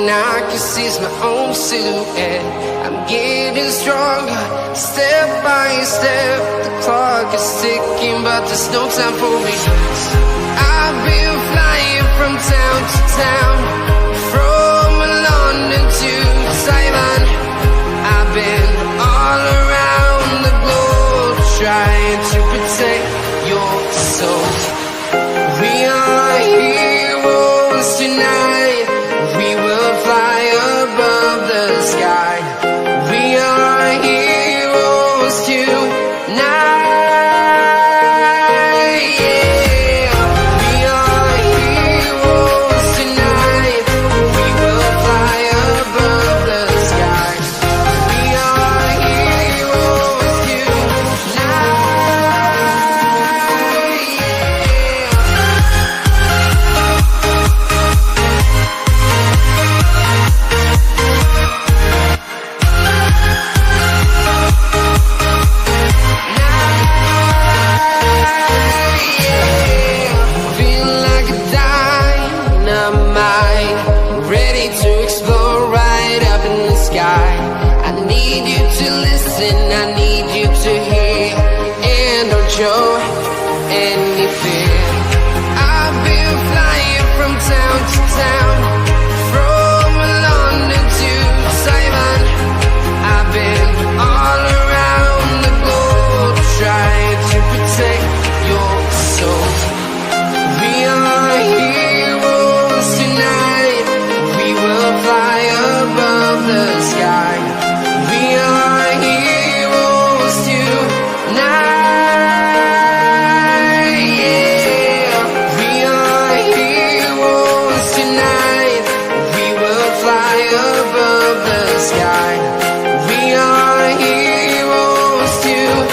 thing I can see is my own silhouette. I'm getting stronger, step by step. The clock is ticking, but there's no time for regrets. I've been flying from town to town, from London to Taiwan. I've been all around the globe, trying to protect your soul. We are heroes tonight. We will fly above the sky. We are heroes tonight. Yeah. We are heroes tonight. We will fly above the sky. We are heroes tonight. Feel like a dynamite, ready to explode right up in the sky. I need you to listen, I need you to hear, and don't show any fear. I've been flying from town to town, from London to Taiwan. I've been all around the globe, trying to protect your soul. We are heroes tonight. We will fly above the sky. We are heroes tonight. Yeah. We are heroes tonight. We will fly above the sky. We are heroes tonight.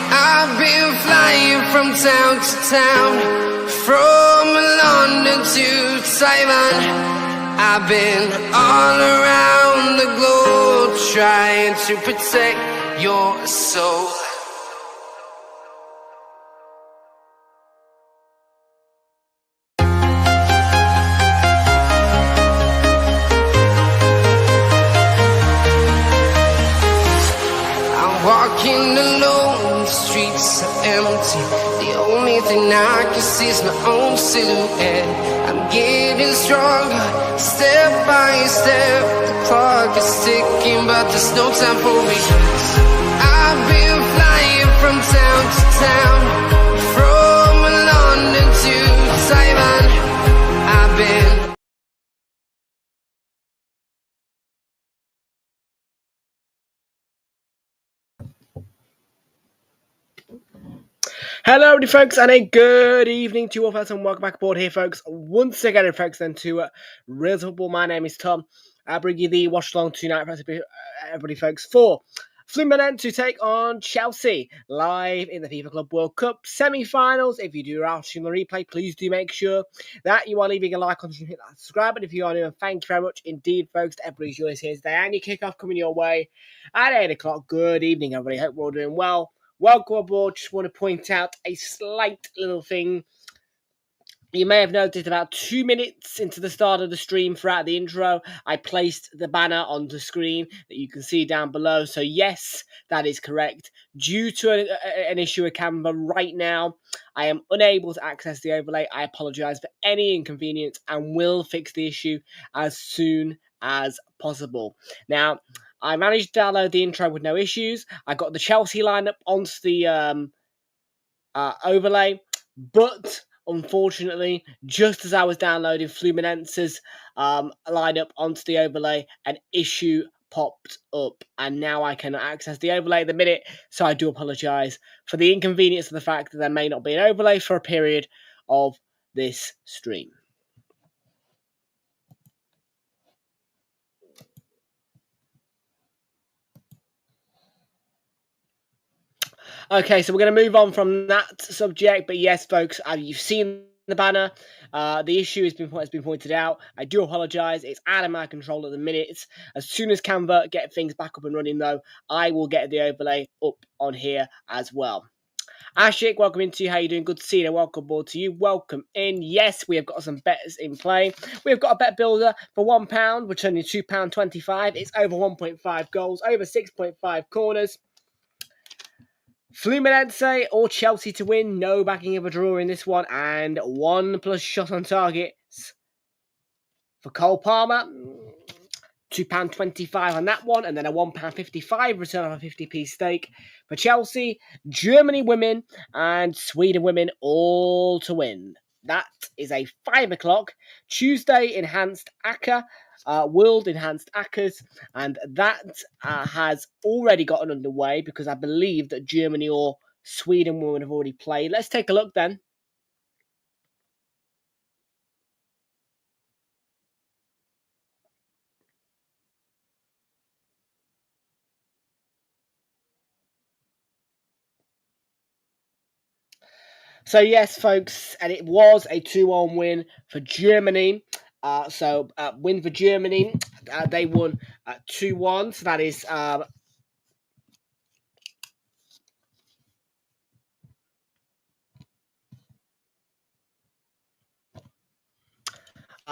I've been flying from town to town, from London to Taiwan. I've been all around the globe, trying to protect your soul. I'm walking alone, the streets are empty. The only thing I can see is my own silhouette. I'm getting stronger, step by step. The clock is ticking, but there's no time for regrets. I've been flying from town to town, from London to Taiwan. I've been Hello, everybody, folks, and a good evening to you all, folks, and welcome back aboard here, folks. Once again, folks, then to Real Football. My name is Tom. I bring you the watch along tonight, everybody, folks, for Fluminense to take on Chelsea live in the FIFA Club World Cup semi-finals. If you do watching the replay, please do make sure that you are leaving a like on and hit that subscribe button if you are new. And thank you very much indeed, folks. Everybody's yours here today, and your kickoff coming your way at 8 o'clock. Good evening, everybody. Hope we're all doing well. Welcome aboard. Just want to point out a slight little thing. You may have noticed about 2 minutes into the start of the stream, throughout the intro, I placed the banner on the screen that you can see down below. So yes, that is correct. Due to an issue with Canva right now, I am unable to access the overlay. I apologise for any inconvenience and will fix the issue as soon as possible. Now, I managed to download the intro with no issues. I got the Chelsea lineup onto the overlay, but unfortunately, just as I was downloading Fluminense's lineup onto the overlay, an issue popped up, and now I cannot access the overlay at the minute, so I do apologise for the inconvenience of the fact that there may not be an overlay for a period of this stream. Okay, so we're going to move on from that subject, but yes, folks, you've seen the banner. The issue has been pointed out. I do apologise. It's out of my control at the minute. As soon as Canva get things back up and running, though, I will get the overlay up on here as well. Ashik, welcome into you. How you doing? Good to see you. Welcome aboard to you. Welcome in. Yes, we have got some bets in play. We've got a bet builder for £1, returning £2.25. It's over 1.5 goals, over 6.5 corners. Fluminense or Chelsea to win. No backing of a draw in this one. And 1+ shot on target for Cole Palmer. £2.25 on that one. And then a £1.55 return on a 50p stake for Chelsea, Germany women, and Sweden women all to win. That is a 5 o'clock Tuesday enhanced ACCA. World Enhanced ACCAs, and that has already gotten underway because I believe that Germany or Sweden women have already played. Let's take a look then. So yes, folks, and it was a 2-1 win for Germany. Win for Germany. They won 2-1. So that is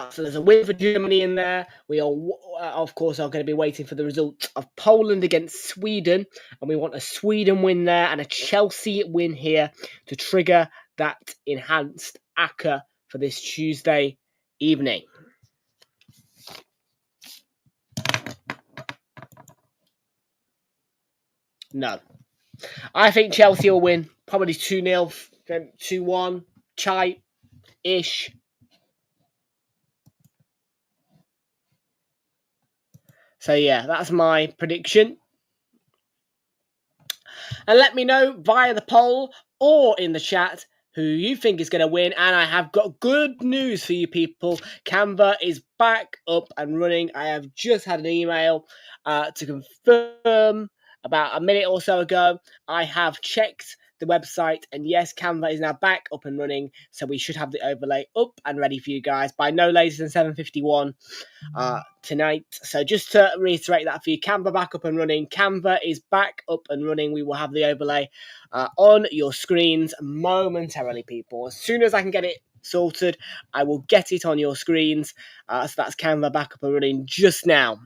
so there's a win for Germany in there. We are, of course, are going to be waiting for the results of Poland against Sweden, and we want a Sweden win there and a Chelsea win here to trigger that enhanced ACCA for this Tuesday evening. No. I think Chelsea will win. Probably 2-0, 2-1, Chai-ish. So yeah, that's my prediction. And let me know via the poll or in the chat who you think is going to win. And I have got good news for you people. Canva is back up and running. I have just had an email to confirm about a minute or so ago. I have checked the website, and yes, Canva is now back up and running, so we should have the overlay up and ready for you guys by no later than 7:51 tonight. So just to reiterate that for you, Canva back up and running. Canva is back up and running. We will have the overlay on your screens momentarily, people. As soon as I can get it sorted, I will get it on your screens. So that's Canva back up and running just now.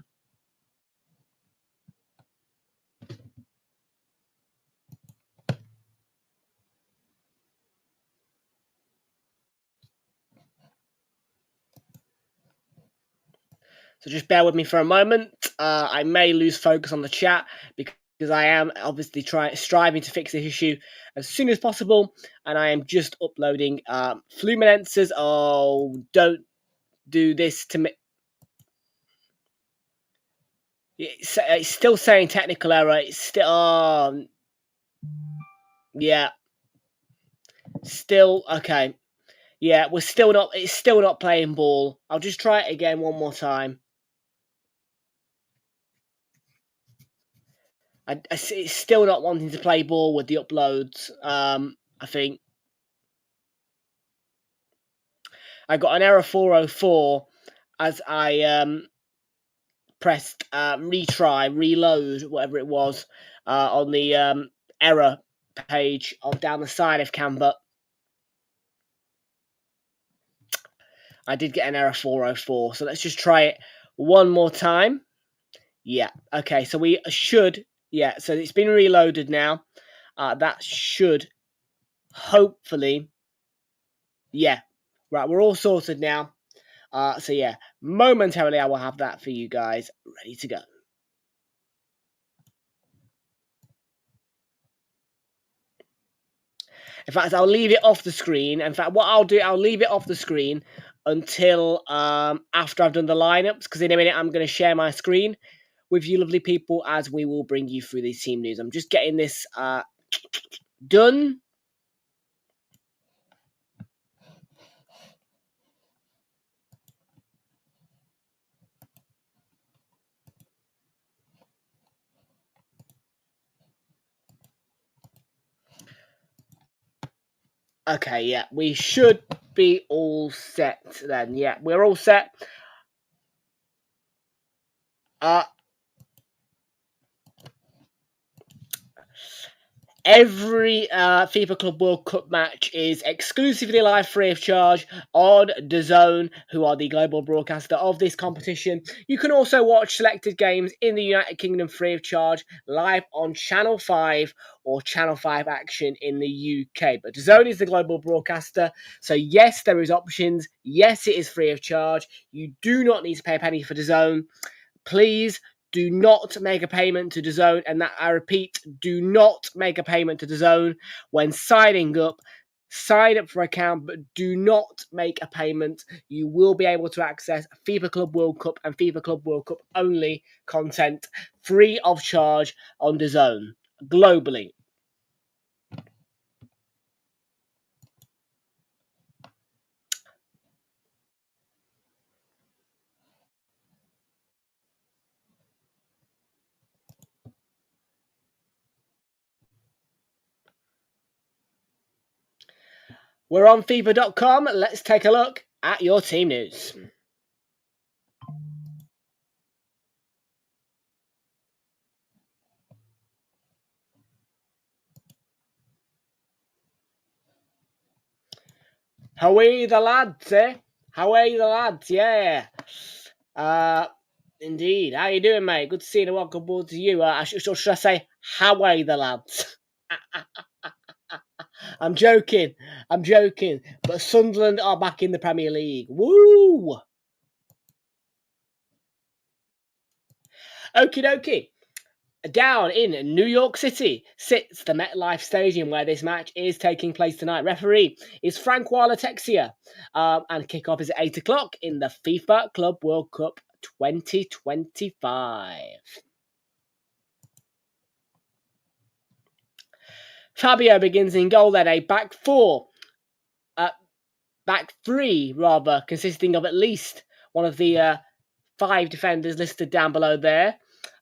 So just bear with me for a moment. I may lose focus on the chat because I am obviously striving to fix this issue as soon as possible. And I am just uploading Fluminense's. Oh, don't do this to me. It's still saying technical error. It's still... yeah. Still... okay. Yeah, it's still not playing ball. I'll just try it again one more time. It's still not wanting to play ball with the uploads. I think I got an error 404 as I pressed retry, reload, whatever it was, on the error page down the side of Canva. I did get an error 404, so let's just try it one more time. Yeah, okay, so we should... yeah, so it's been reloaded now. That should hopefully... yeah, right, we're all sorted now. So yeah, momentarily I will have that for you guys ready to go. In fact, I'll leave it off the screen. In fact, what I'll do, I'll leave it off the screen until after I've done the lineups, because in a minute I'm going to share my screen with you lovely people as we will bring you through these team news. I'm just getting this done. Okay, yeah, we should be all set then. Yeah, we're all set. Every FIFA Club World Cup match is exclusively live free of charge on DAZN, who are the global broadcaster of this competition. You can also watch selected games in the United Kingdom free of charge live on Channel 5 or Channel 5 Action in the UK. But DAZN is the global broadcaster, so yes, there is options. Yes, it is free of charge. You do not need to pay a penny for DAZN. Please do not make a payment to DAZN, and that, I repeat, do not make a payment to DAZN when signing up. Sign up for an account, but do not make a payment. You will be able to access FIFA Club World Cup and FIFA Club World Cup only content free of charge on DAZN globally. We're on FIFA.com. Let's take a look at your team news. How are the lads, eh? How are the lads? Yeah. Indeed. How you doing, mate? Good to see you and welcome aboard to you. Should I say, how are the lads? I'm joking. But Sunderland are back in the Premier League. Woo! Okie dokie. Down in New York City sits the MetLife Stadium where this match is taking place tonight. Referee is Frank Wala-Texia, and kickoff is at 8 o'clock in the FIFA Club World Cup 2025. Fabio begins in goal then, a back three, consisting of at least one of the 5 defenders listed down below there.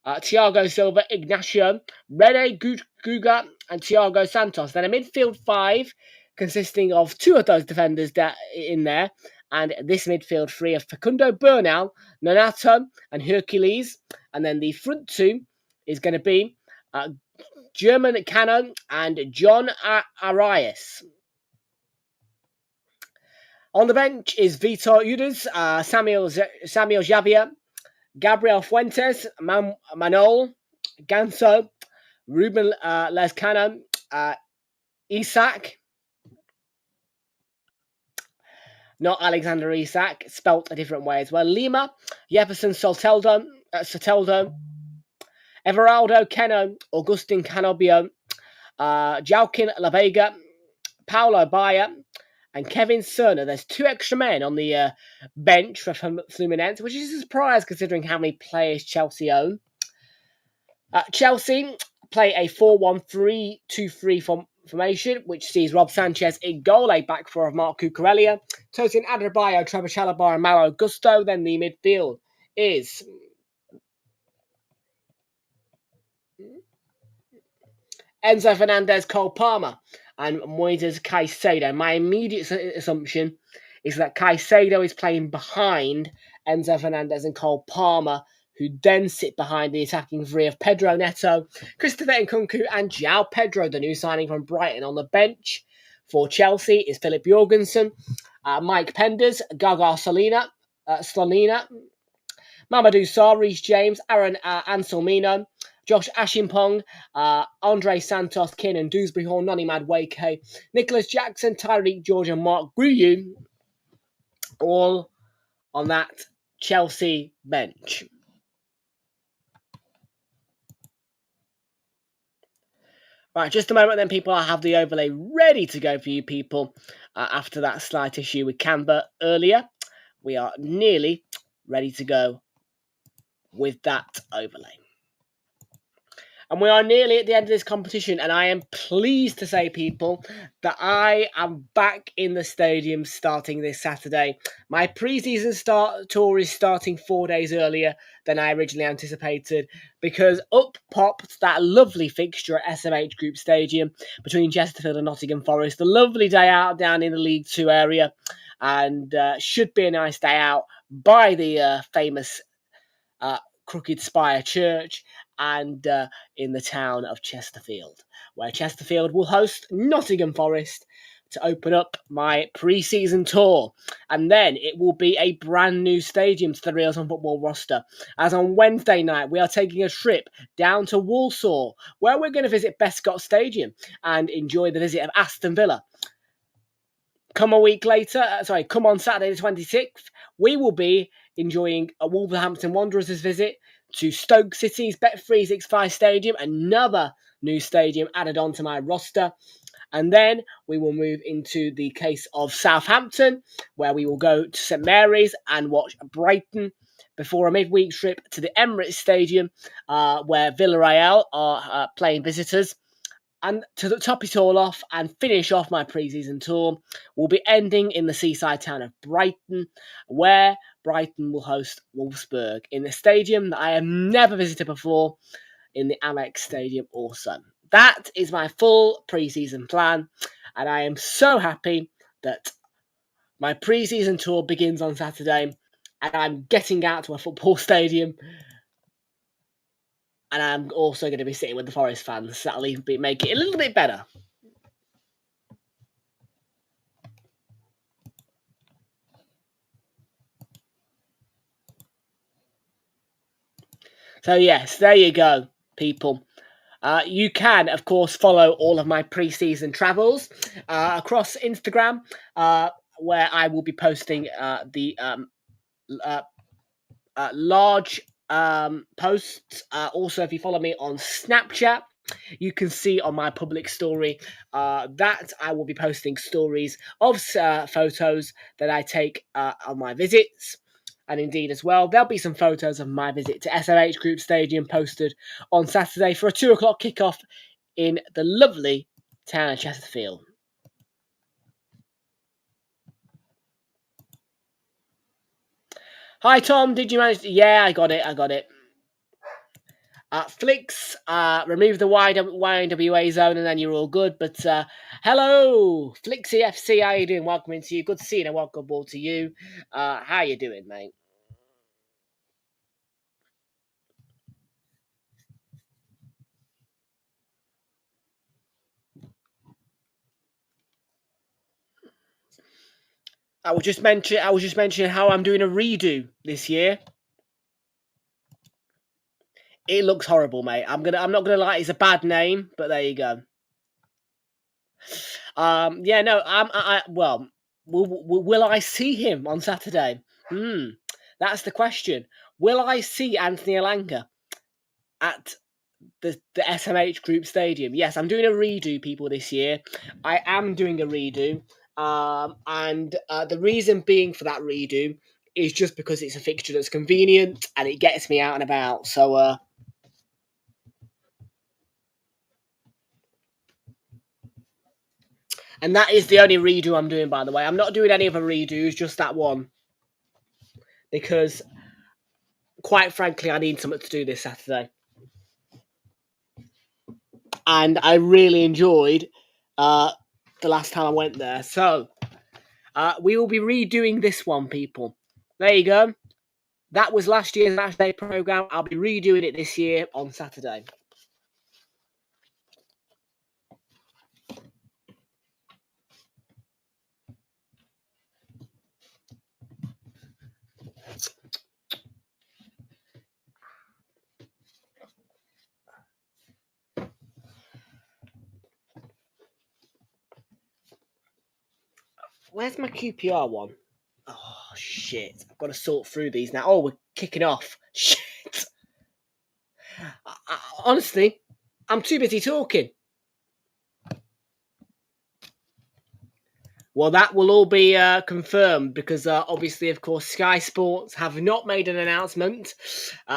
Thiago Silva, Ignacio, Rene Guga, and Thiago Santos. Then a midfield 5 consisting of 2 of those defenders in there. And this midfield 3 of Facundo Bernal, Nonato, and Hercules. And then the front 2 is going to be German Cano and John Arias. On the bench is Vitor Udas, Samuel Javier, Gabriel Fuentes, Manol, Ganso, Ruben Lezcano, Isak, not Alexander Isak, spelt a different way as well, Lima, Jefferson Soteldo, Everaldo Keno, Augustin Canobio, Joaquin La Vega, Paulo Baia, and Kevin Cerner. There's 2 extra men on the bench for Fluminense, which is a surprise considering how many players Chelsea own. Chelsea play a 4-1-3-2-3 formation, which sees Rob Sanchez in goal, a back 4 of Marc Cucurella, Tosin Adebayo, Trevor Chalobah, and Malo Gusto. Then the midfield is Enzo Fernandez, Cole Palmer, and Moises Caicedo. My immediate assumption is that Caicedo is playing behind Enzo Fernandez and Cole Palmer, who then sit behind the attacking 3 of Pedro Neto, Christopher Nkunku, and João Pedro, the new signing from Brighton. On the bench for Chelsea is Philip Jorgensen, Mike Penders, Gaga Slonina, Mamadou Sarr, Reece James, Aaron Anselmino, Josh Ashimpong, Andre Santos, Kiernan Dewsbury Hall, Noni Madueke, Nicholas Jackson, Tyreek George, and Mark Gruyu, all on that Chelsea bench. Right, just a moment then, people. I have the overlay ready to go for you people. After that slight issue with Canva earlier, we are nearly ready to go with that overlay. And we are nearly at the end of this competition, and I am pleased to say, people, that I am back in the stadium starting this Saturday. My pre-season tour is starting 4 days earlier than I originally anticipated, because up popped that lovely fixture at SMH Group Stadium between Chesterfield and Nottingham Forest. A lovely day out down in the League 2 area, and should be a nice day out by the famous Crooked Spire Church, and in the town of Chesterfield, where Chesterfield will host Nottingham Forest to open up my pre-season tour. And then it will be a brand new stadium to the Realltom football roster, as on Wednesday night we are taking a trip down to Walsall, where we're going to visit Bescott Stadium and enjoy the visit of Aston Villa. Come on Saturday the 26th, we will be enjoying a Wolverhampton Wanderers' visit to Stoke City's Bet365 Stadium, another new stadium added onto my roster. And then we will move into the case of Southampton, where we will go to St Mary's and watch Brighton before a midweek trip to the Emirates Stadium, where Villarreal are playing visitors. And to top it all off and finish off my pre-season tour, we'll be ending in the seaside town of Brighton, where Brighton will host Wolfsburg in the stadium that I have never visited before, in the Amex Stadium also. That is my full pre-season plan, and I am so happy that my pre-season tour begins on Saturday, and I'm getting out to a football stadium. And I'm also going to be sitting with the Forest fans. So that'll even make it a little bit better. So yes, there you go, people. You can, of course, follow all of my pre-season travels across Instagram, where I will be posting the large posts. Also, if you follow me on Snapchat, you can see on my public story that I will be posting stories of photos that I take on my visits. And indeed, as well, there'll be some photos of my visit to SMH Group Stadium posted on Saturday for a 2 o'clock kickoff in the lovely town of Chesterfield. Hi, Tom. Did you manage to... Yeah, I got it. Flicks, remove the YNWA zone and then you're all good. But hello, Flixy FC, how you doing? Welcome into you. Good to see you and welcome aboard to you. How you doing, mate? I was just mentioning how I'm doing a redo this year. It looks horrible, mate. I'm not gonna lie, it's a bad name, but there you go. Yeah, no, well, will I see him on Saturday? That's the question. Will I see Anthony Elanga at the SMH Group Stadium? Yes, I'm doing a redo, people, this year. I am doing a redo, and the reason being for that redo is just because it's a fixture that's convenient and it gets me out and about. So, and that is the only redo I'm doing, by the way. I'm not doing any other redos, just that one, because quite frankly, I need something to do this Saturday. And I really enjoyed the last time I went there. So, we will be redoing this one, people. There you go. That was last year's Match Day programme. I'll be redoing it this year on Saturday. Where's my QPR one? Oh, shit. I've got to sort through these now. Oh, we're kicking off. Shit. Honestly, I'm too busy talking. Well, that will all be confirmed because obviously, of course, Sky Sports have not made an announcement,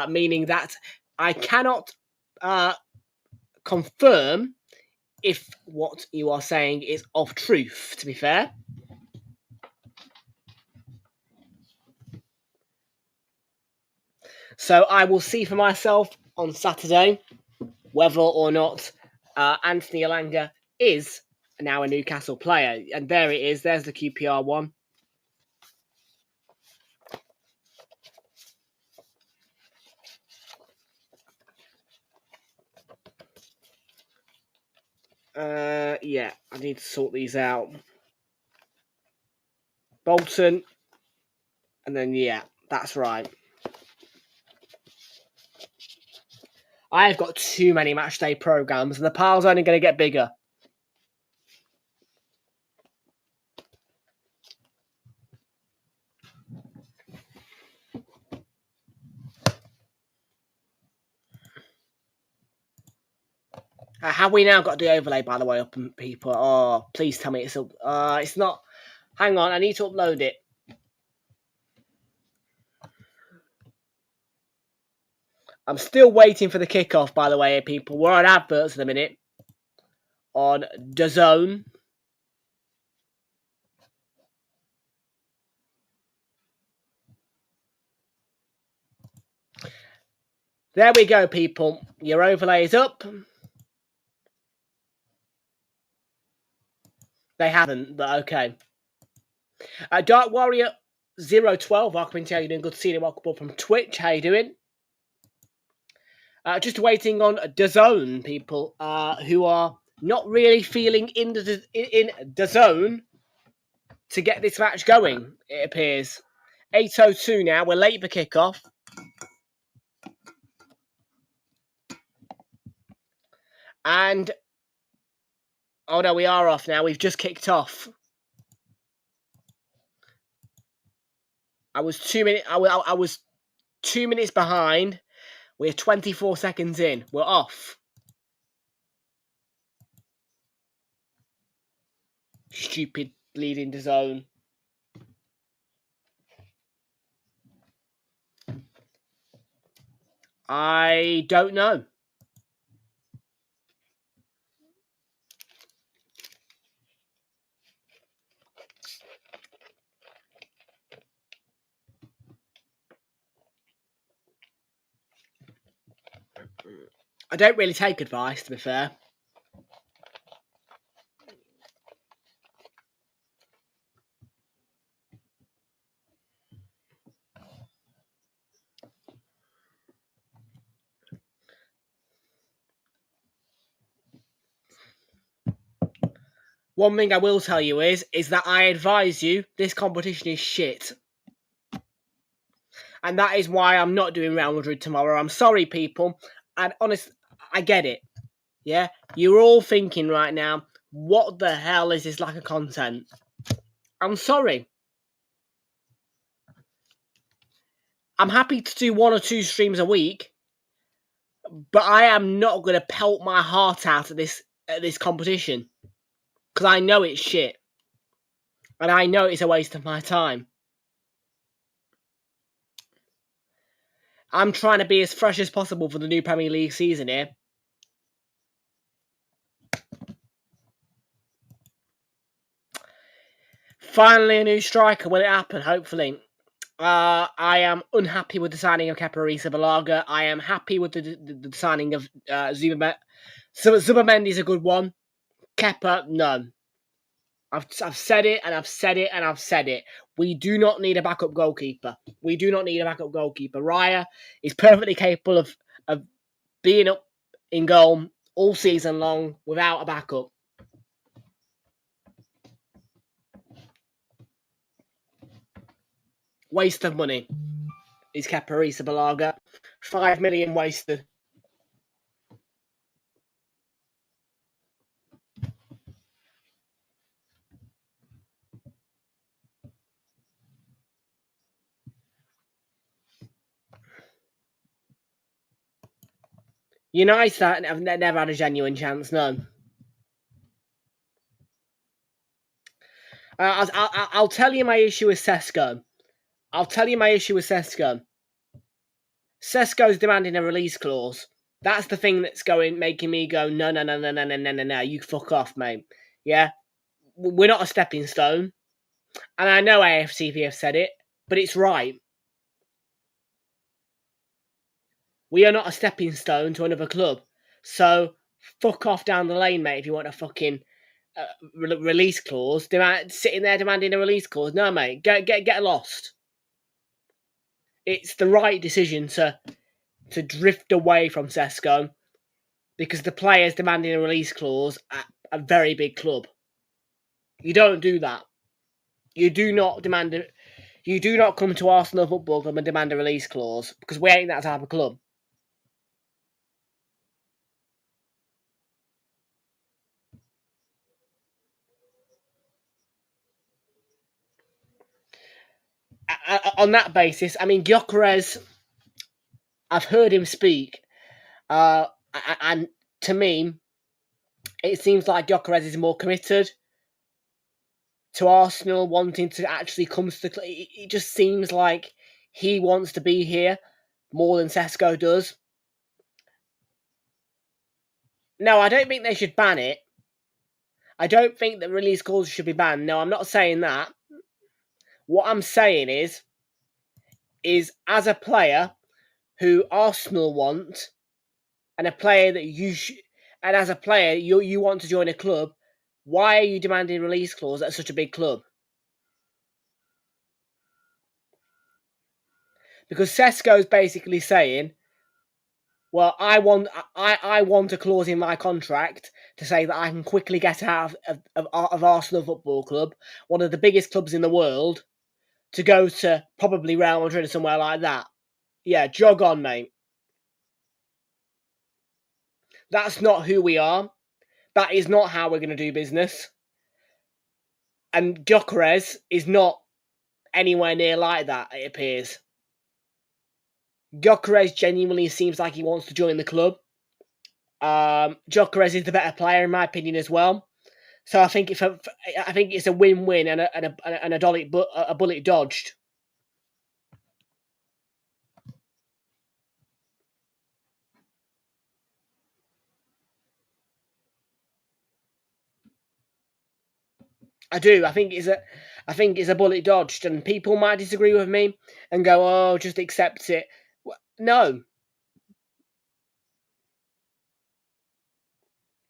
meaning that I cannot confirm if what you are saying is of truth, to be fair. So I will see for myself on Saturday whether or not Anthony Elanga is now a Newcastle player. And there it is. There's the QPR one. Yeah, I need to sort these out. Bolton. And then, yeah, that's right. I've got too many matchday programs, and the pile's only going to get bigger. Have we now got the overlay, by the way, up, people? Oh, please tell me it's up. It's not. Hang on, I need to upload it. I'm still waiting for the kickoff, by the way, people. We're on adverts in a minute on DAZN. There we go, people. Your overlay is up. They haven't, but okay. Dark Warrior 012, welcome to you. Doing good to see you. Welcome from Twitch. How you doing? Just waiting on DAZN, people who are not really feeling in the zone to get this match going, it appears. 8:02 now. We're late for kickoff. And oh no, we are off now. We've just kicked off. I was 2 minutes. I was 2 minutes behind. We're 24 seconds in. We're off. Stupid bleeding to zone. I don't know. I don't really take advice, to be fair. One thing I will tell you is that I advise you, this competition is shit. And that is why I'm not doing Real Madrid tomorrow. I'm sorry, people. And honestly, I get it. Yeah? You're all thinking right now, what the hell is this lack of content? I'm sorry. I'm happy to do 1 or 2 streams a week, but I am not going to pelt my heart out at this competition. Because I know it's shit. And I know it's a waste of my time. I'm trying to be as fresh as possible for the new Premier League season here. Finally, a new striker. Will it happen? Hopefully. I am unhappy with the signing of Arrizabalaga. I am happy with the signing of Zuba. Zubamendi is a good one. Kepa, no. I've said it and I've said it and I've said it. We do not need a backup goalkeeper. We do not need a backup goalkeeper. Raya is perfectly capable of being up in goal all season long without a backup. Waste of money is Arrizabalaga. 5 million wasted. United have never had a genuine chance, no. I'll tell you my issue with Sesko. Sesko's demanding a release clause. That's the thing that's making me go, no, you fuck off, mate. Yeah? We're not a stepping stone. And I know AFCV have said it, but it's right. We are not a stepping stone to another club. So, fuck off down the lane, mate, if you want a fucking release clause. Sitting there demanding a release clause. No, mate, get lost. It's the right decision to drift away from Sesko because the player's demanding a release clause at a very big club. You don't do that. You do not come to Arsenal Football Club and demand a release clause because we ain't that type of club. On that basis, I mean, Gyökeres, I've heard him speak, and to me, it seems like Gyökeres is more committed to Arsenal, wanting to actually come to the club. It just seems like he wants to be here more than Sesko does. No, I don't think they should ban it. I don't think that release clauses should be banned. No, I'm not saying that. What I'm saying is as a player who Arsenal want, and a player that and as a player you want to join a club, why are you demanding a release clause at such a big club? Because Sesko's basically saying, well, I want a clause in my contract to say that I can quickly get out of Arsenal Football Club, one of the biggest clubs in the world, to go to probably Real Madrid or somewhere like that. Yeah, jog on, mate. That's not who we are. That is not how we're going to do business. And Gyökeres is not anywhere near like that, it appears. Gyökeres genuinely seems like he wants to join the club. Gyökeres is the better player, in my opinion, as well. So I think it's a win-win and a bullet dodged. I do. I think it's a bullet dodged, and people might disagree with me and go, "Oh, just accept it." No,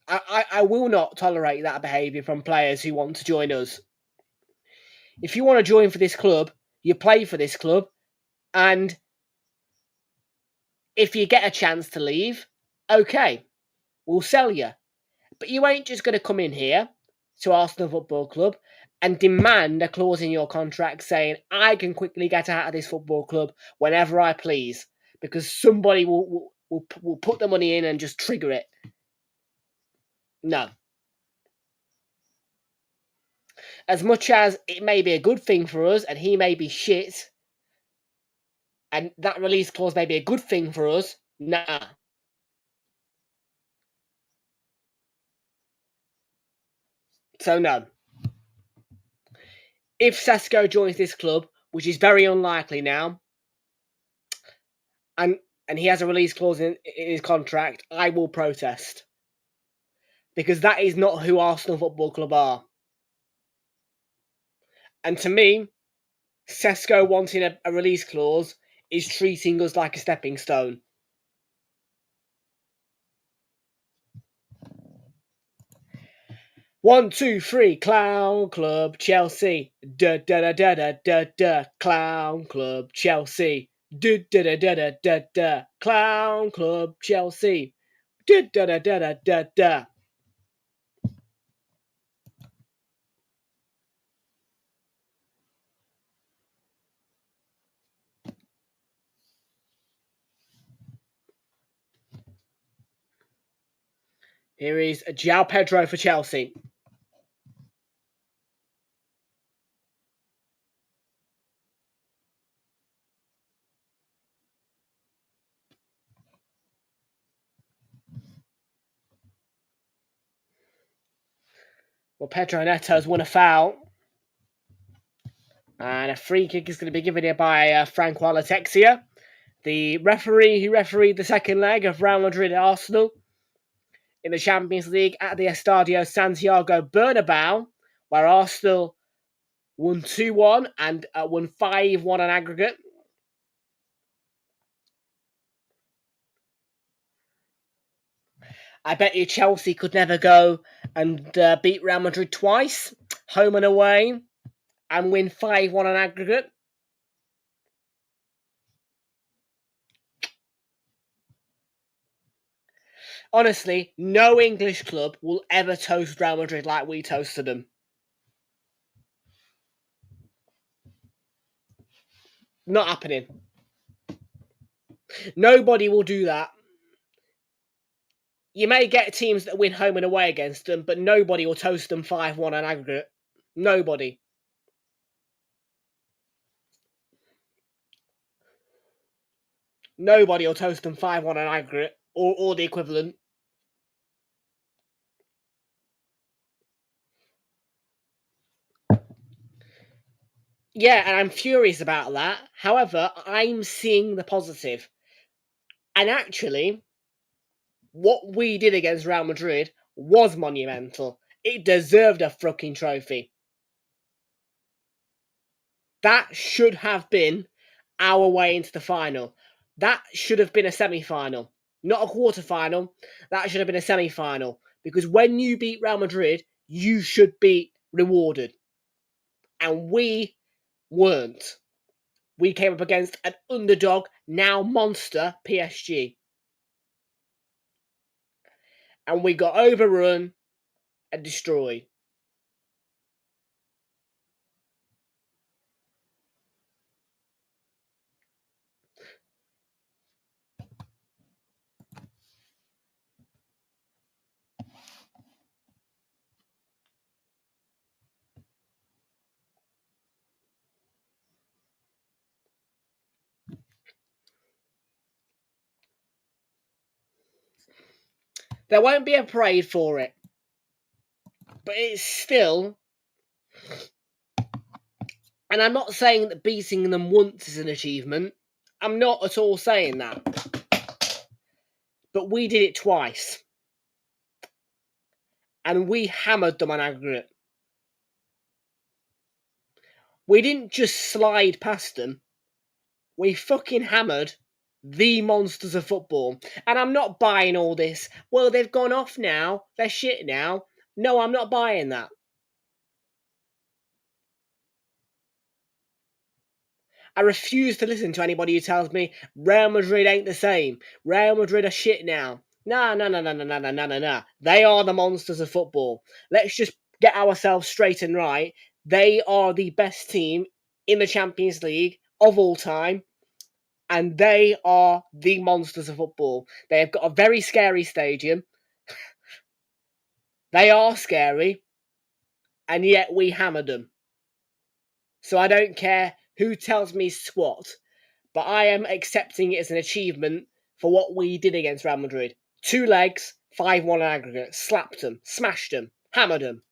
I will not tolerate that behaviour from players who want to join us. If you want to join for this club, you play for this club, and if you get a chance to leave, okay, we'll sell you. But you ain't just going to come in here to Arsenal Football Club and demand a clause in your contract saying I can quickly get out of this football club whenever I please because somebody will put the money in and just trigger it. No. As much as it may be a good thing for us and he may be shit and that release clause may be a good thing for us, nah. So no. If Sesko joins this club, which is very unlikely now, and he has a release clause in his contract, I will protest. Because that is not who Arsenal Football Club are. And to me, Sesko wanting a release clause is treating us like a stepping stone. One, two, three, Clown Club Chelsea. Da da da da da da da. Clown Club Chelsea. Da da da da da da da. Clown Club Chelsea. Da da da da da da da. Here is João Pedro for Chelsea. Well, Pedro Neto's won a foul. And a free kick is going to be given here by Francois Letexia, the referee who refereed the second leg of Real Madrid Arsenal in the Champions League at the Estadio Santiago Bernabeu, where Arsenal won 2-1 and won 5-1 on aggregate. I bet you Chelsea could never go and beat Real Madrid twice, home and away, and win 5-1 on aggregate. Honestly, no English club will ever toast Real Madrid like we toasted them. Not happening. Nobody will do that. You may get teams that win home and away against them, but nobody will toast them 5-1 on aggregate. Nobody. Nobody will toast them 5-1 on aggregate, or the equivalent. Yeah, and I'm furious about that. However, I'm seeing the positive. And actually, what we did against Real Madrid was monumental. It deserved a fucking trophy. That should have been our way into the final. That should have been a semi-final. Not a quarter-final. That should have been a semi-final. Because when you beat Real Madrid, you should be rewarded. And we weren't. We came up against an underdog, now monster, PSG. And we got overrun and destroyed. There won't be a parade for it. But it's still... And I'm not saying that beating them once is an achievement. I'm not at all saying that. But we did it twice. And we hammered them on aggregate. We didn't just slide past them. We fucking hammered the monsters of football. And I'm not buying all this. Well, they've gone off now. They're shit now. No, I'm not buying that. I refuse to listen to anybody who tells me Real Madrid ain't the same. Real Madrid are shit now. No. They are the monsters of football. Let's just get ourselves straight and right. They are the best team in the Champions League of all time. And they are the monsters of football. They have got a very scary stadium. They are scary. And yet we hammered them. So I don't care who tells me squat. But I am accepting it as an achievement for what we did against Real Madrid. 2 legs, 5-1 aggregate. Slapped them, smashed them, hammered them.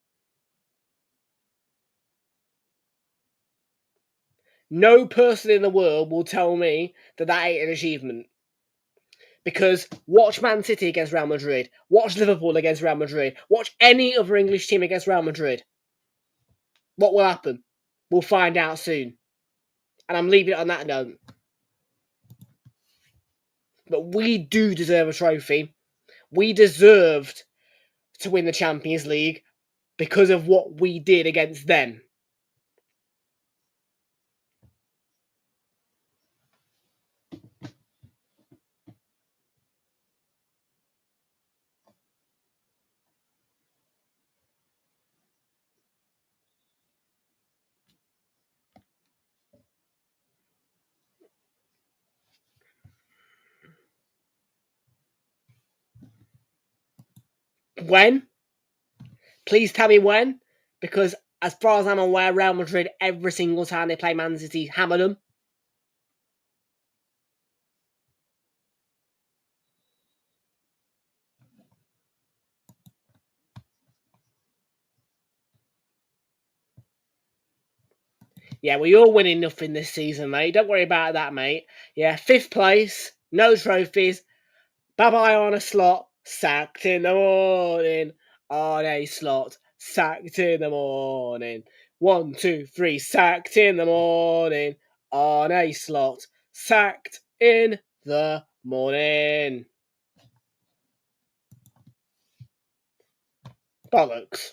No person in the world will tell me that that ain't an achievement. Because watch Man City against Real Madrid. Watch Liverpool against Real Madrid. Watch any other English team against Real Madrid. What will happen? We'll find out soon. And I'm leaving it on that note. But we do deserve a trophy. We deserved to win the Champions League because of what we did against them. When? Please tell me when. Because as far as I'm aware, Real Madrid, every single time they play Man City, hammer them. Yeah, well, you're winning nothing this season, mate. Don't worry about that, mate. Yeah, 5th place, no trophies. Bye-bye on a slot, sacked in the morning. On a slot, sacked in the morning. 1, 2, 3, sacked in the morning. On a slot, sacked in the morning. Bollocks.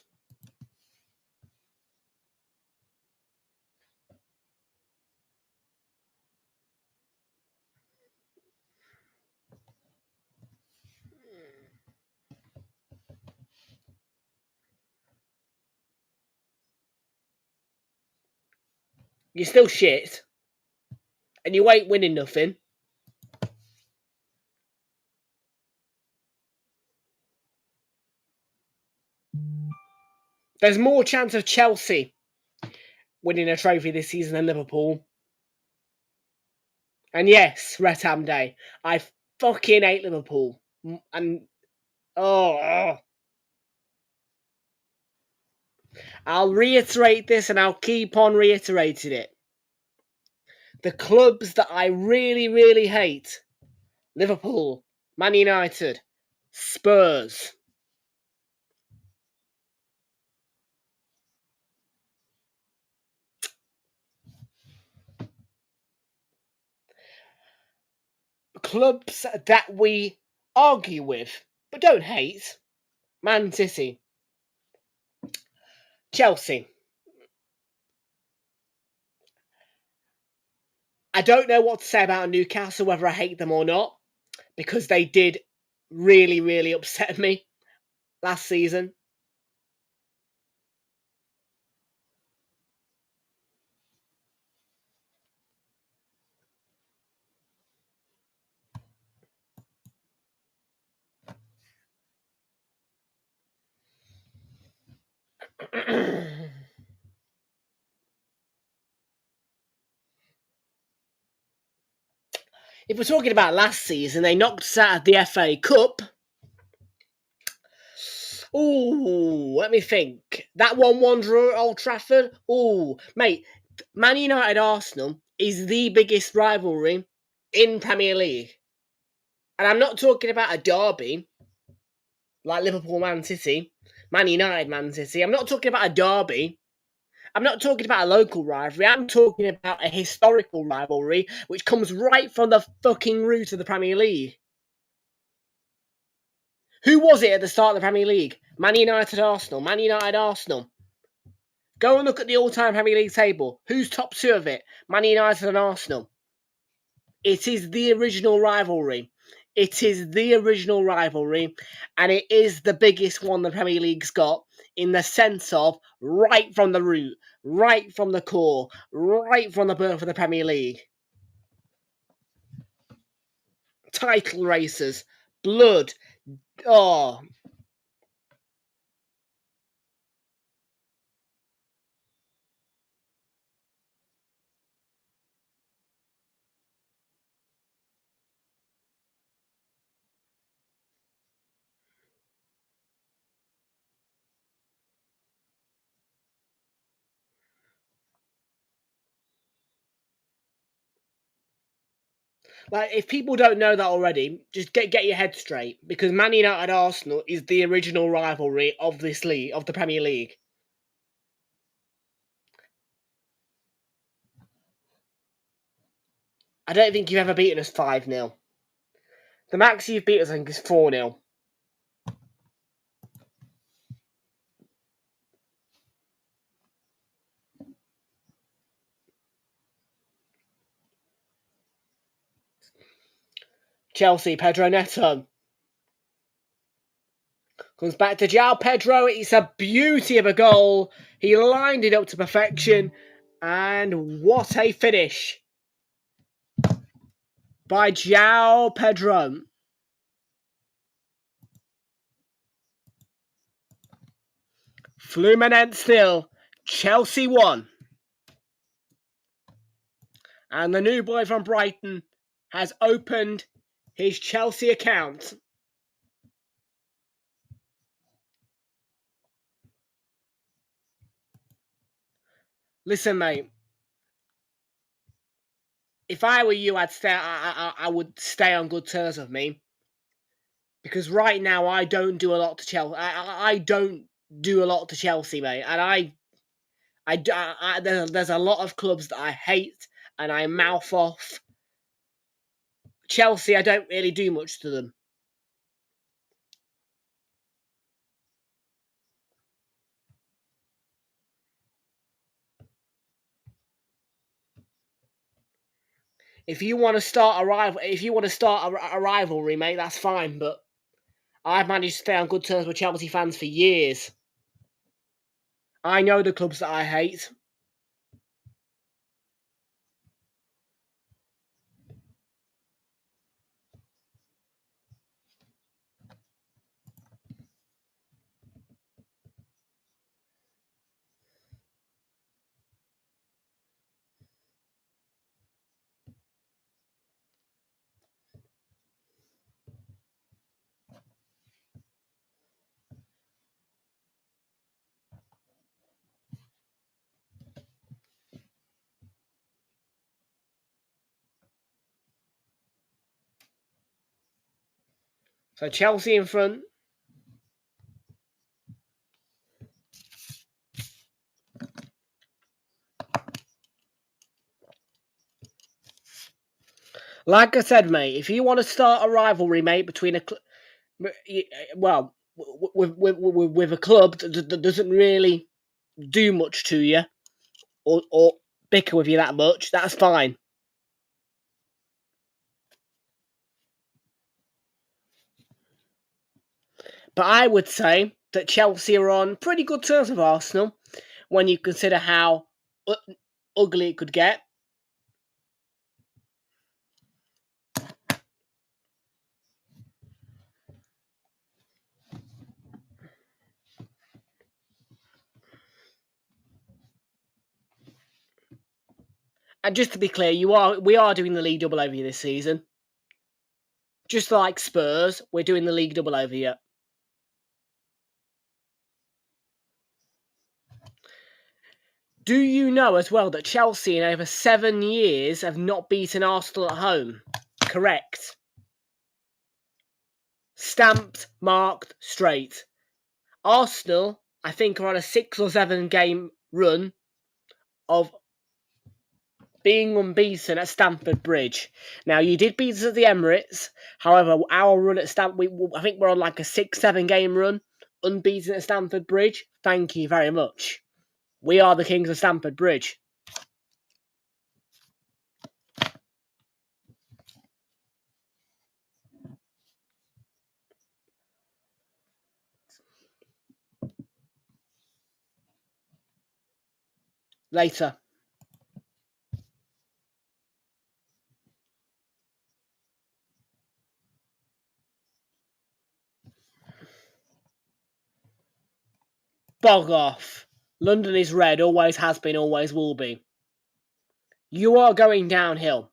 You're still shit. And you ain't winning nothing. There's more chance of Chelsea winning a trophy this season than Liverpool. And yes, Realltom Day. I fucking hate Liverpool. And oh, I'll reiterate this and I'll keep on reiterating it. The clubs that I really, really hate: Liverpool, Man United, Spurs. Clubs that we argue with, but don't hate: Man City, Chelsea. I don't know what to say about Newcastle, whether I hate them or not, because they did really, really upset me last season. If we're talking about last season, they knocked us out of the FA Cup. Ooh, let me think. That 1-1 draw at Old Trafford. Ooh, mate, Man United Arsenal is the biggest rivalry in Premier League. And I'm not talking about a derby like Liverpool Man City, Man United Man City. I'm not talking about a derby. I'm not talking about a local rivalry. I'm talking about a historical rivalry which comes right from the fucking root of the Premier League. Who was it at the start of the Premier League? Man United Arsenal. Man United Arsenal. Go and look at the all-time Premier League table. Who's top 2 of it? Man United and Arsenal. It is the original rivalry. It is the original rivalry, and it is the biggest one the Premier League's got, in the sense of right from the root, right from the core, right from the birth of the Premier League. Title races, blood, oh. Like, if people don't know that already, just get your head straight, because Man United Arsenal is the original rivalry of this league, of the Premier League. I don't think you've ever beaten us 5-0. The max you've beat us, I think, is 4-0. Chelsea, Pedro Neto. Comes back to João Pedro. It's a beauty of a goal. He lined it up to perfection. And what a finish by João Pedro. Fluminense 0, Chelsea 1. And the new boy from Brighton has opened his Chelsea account. Listen, mate, if I were you, I'd stay. I would stay on good terms with me, because right now I don't do a lot to Chelsea. I don't do a lot to Chelsea, mate, and there's a lot of clubs that I hate and I mouth off. Chelsea, I don't really do much to them. If you want to start a rivalry, mate, that's fine. But I've managed to stay on good terms with Chelsea fans for years. I know the clubs that I hate. So Chelsea in front. Like I said, mate, if you want to start a rivalry, mate, between with a club that doesn't really do much to you or bicker with you that much, that's fine. But I would say that Chelsea are on pretty good terms with Arsenal when you consider how ugly it could get. And just to be clear, we are doing the league double over you this season. Just like Spurs, we're doing the league double over you. Do you know as well that Chelsea in over 7 years have not beaten Arsenal at home? Correct. Stamped, marked, straight. Arsenal, I think, are on a 6 or 7 game run of being unbeaten at Stamford Bridge. Now, you did beat us at the Emirates. However, our run at Stamford, I think we're on like a 6-7 game run, unbeaten at Stamford Bridge. Thank you very much. We are the kings of Stamford Bridge. Later. Bog off. London is red, always has been, always will be. You are going downhill.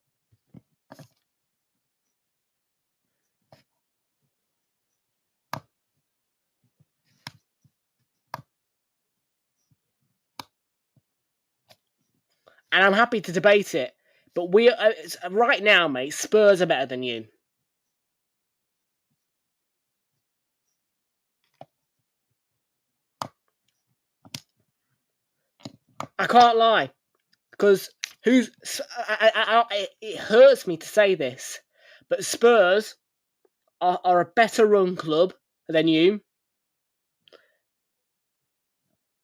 And I'm happy to debate it. But right now, mate, Spurs are better than you. I can't lie. Because it hurts me to say this, but Spurs are a better run club than you.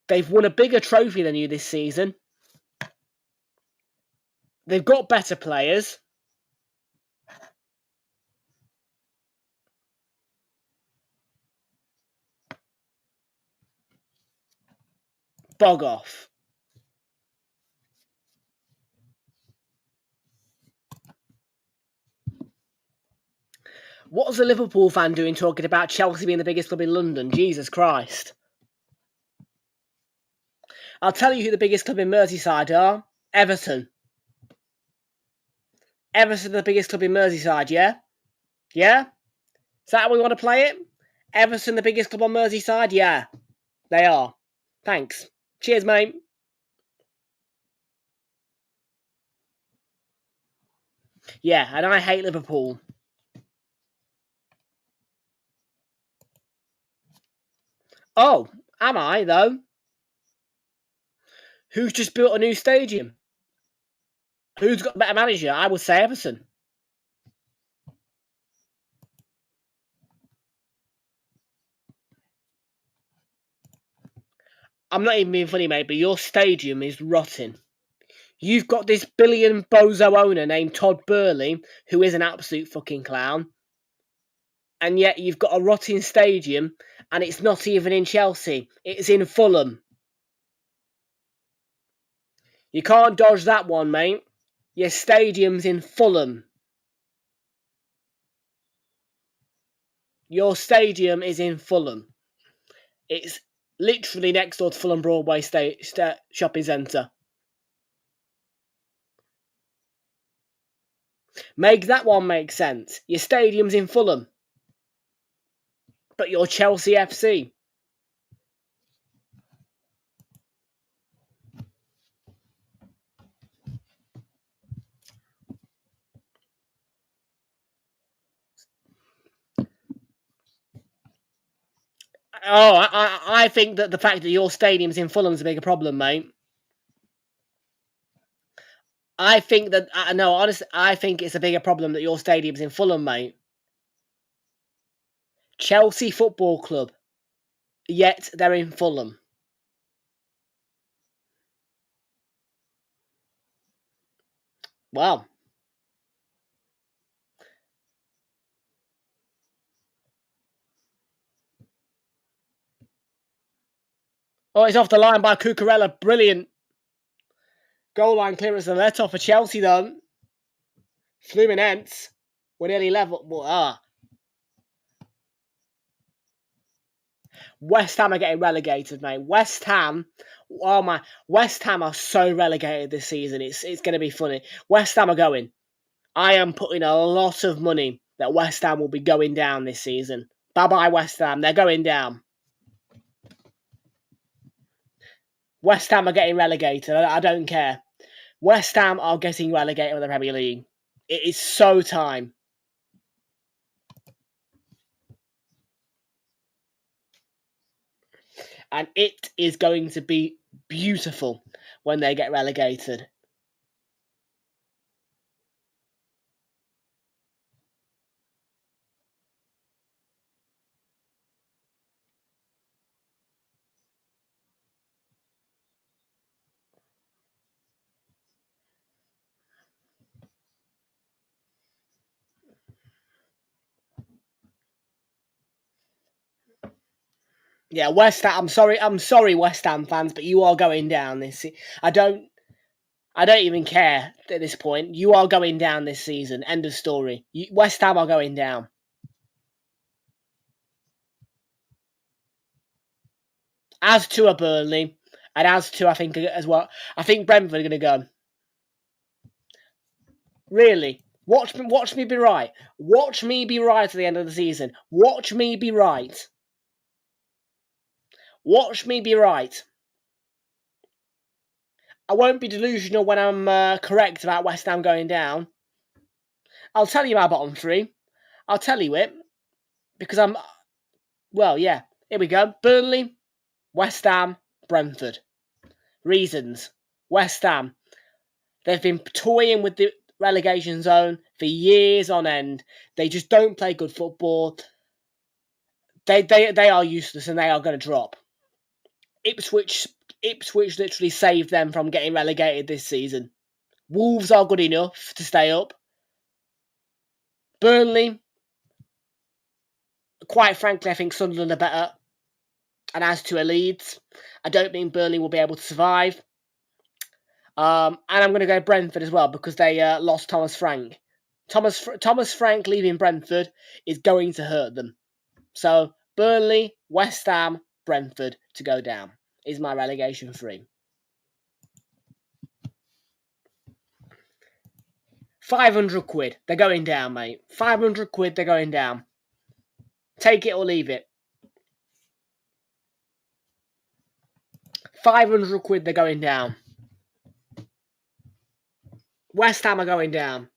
They've won a bigger trophy than you this season. They've got better players. Bog off. What's a Liverpool fan doing talking about Chelsea being the biggest club in London? Jesus Christ. I'll tell you who the biggest club in Merseyside are. Everton. Everton are the biggest club in Merseyside, yeah? Yeah? Is that how we want to play it? Everton the biggest club on Merseyside? Yeah. They are. Thanks. Cheers, mate. Yeah, and I hate Liverpool. Oh, am I, though? Who's just built a new stadium? Who's got a better manager? I would say Everton. I'm not even being funny, mate, but your stadium is rotting. You've got this billion bozo owner named Todd Burley, who is an absolute fucking clown. And yet you've got a rotting stadium, and it's not even in Chelsea. It's in Fulham. You can't dodge that one, mate. Your stadium's in Fulham. Your stadium is in Fulham. It's literally next door to Fulham Broadway shopping centre. Make that one make sense. Your stadium's in Fulham. But you're Chelsea FC. Oh, I think that the fact that your stadium's in Fulham's a bigger problem, mate. I think that no, honestly, I think it's a bigger problem that your stadium's in Fulham, mate. Chelsea Football Club, yet they're in Fulham. Wow. Oh, it's off the line by Cucurella. Brilliant. Goal line clearance and let off for Chelsea, though. Fluminense were nearly level. West Ham are getting relegated, mate. West Ham, oh my, West Ham are so relegated this season. It's going to be funny. West Ham are going. I am putting a lot of money that West Ham will be going down this season. Bye-bye, West Ham. They're going down. West Ham are getting relegated. I don't care. West Ham are getting relegated from the Premier League. It is so time. And it is going to be beautiful when they get relegated. Yeah, West Ham. I'm sorry, West Ham fans, but you are going down this. I don't even care at this point. You are going down this season. End of story. West Ham are going down. As to a Burnley, and as to I think as well. I think Brentford are going to go. Really, watch me be right. Watch me be right at the end of the season. Watch me be right. Watch me be right. I won't be delusional when I'm correct about West Ham going down. I'll tell you my bottom three. I'll tell you it. Because well, yeah. Here we go. Burnley, West Ham, Brentford. Reasons. West Ham. They've been toying with the relegation zone for years on end. They just don't play good football. They are useless and they are going to drop. Ipswich literally saved them from getting relegated this season. Wolves are good enough to stay up. Burnley, quite frankly, I think Sunderland are better. And as to a Leeds, I don't think Burnley will be able to survive. And I'm going to go Brentford as well because they lost Thomas Frank. Thomas Frank leaving Brentford is going to hurt them. So Burnley, West Ham, Brentford to go down is my relegation three. 500 quid. They're going down, mate. 500 quid, they're going down. Take it or leave it. 500 quid, they're going down. West Ham are going down.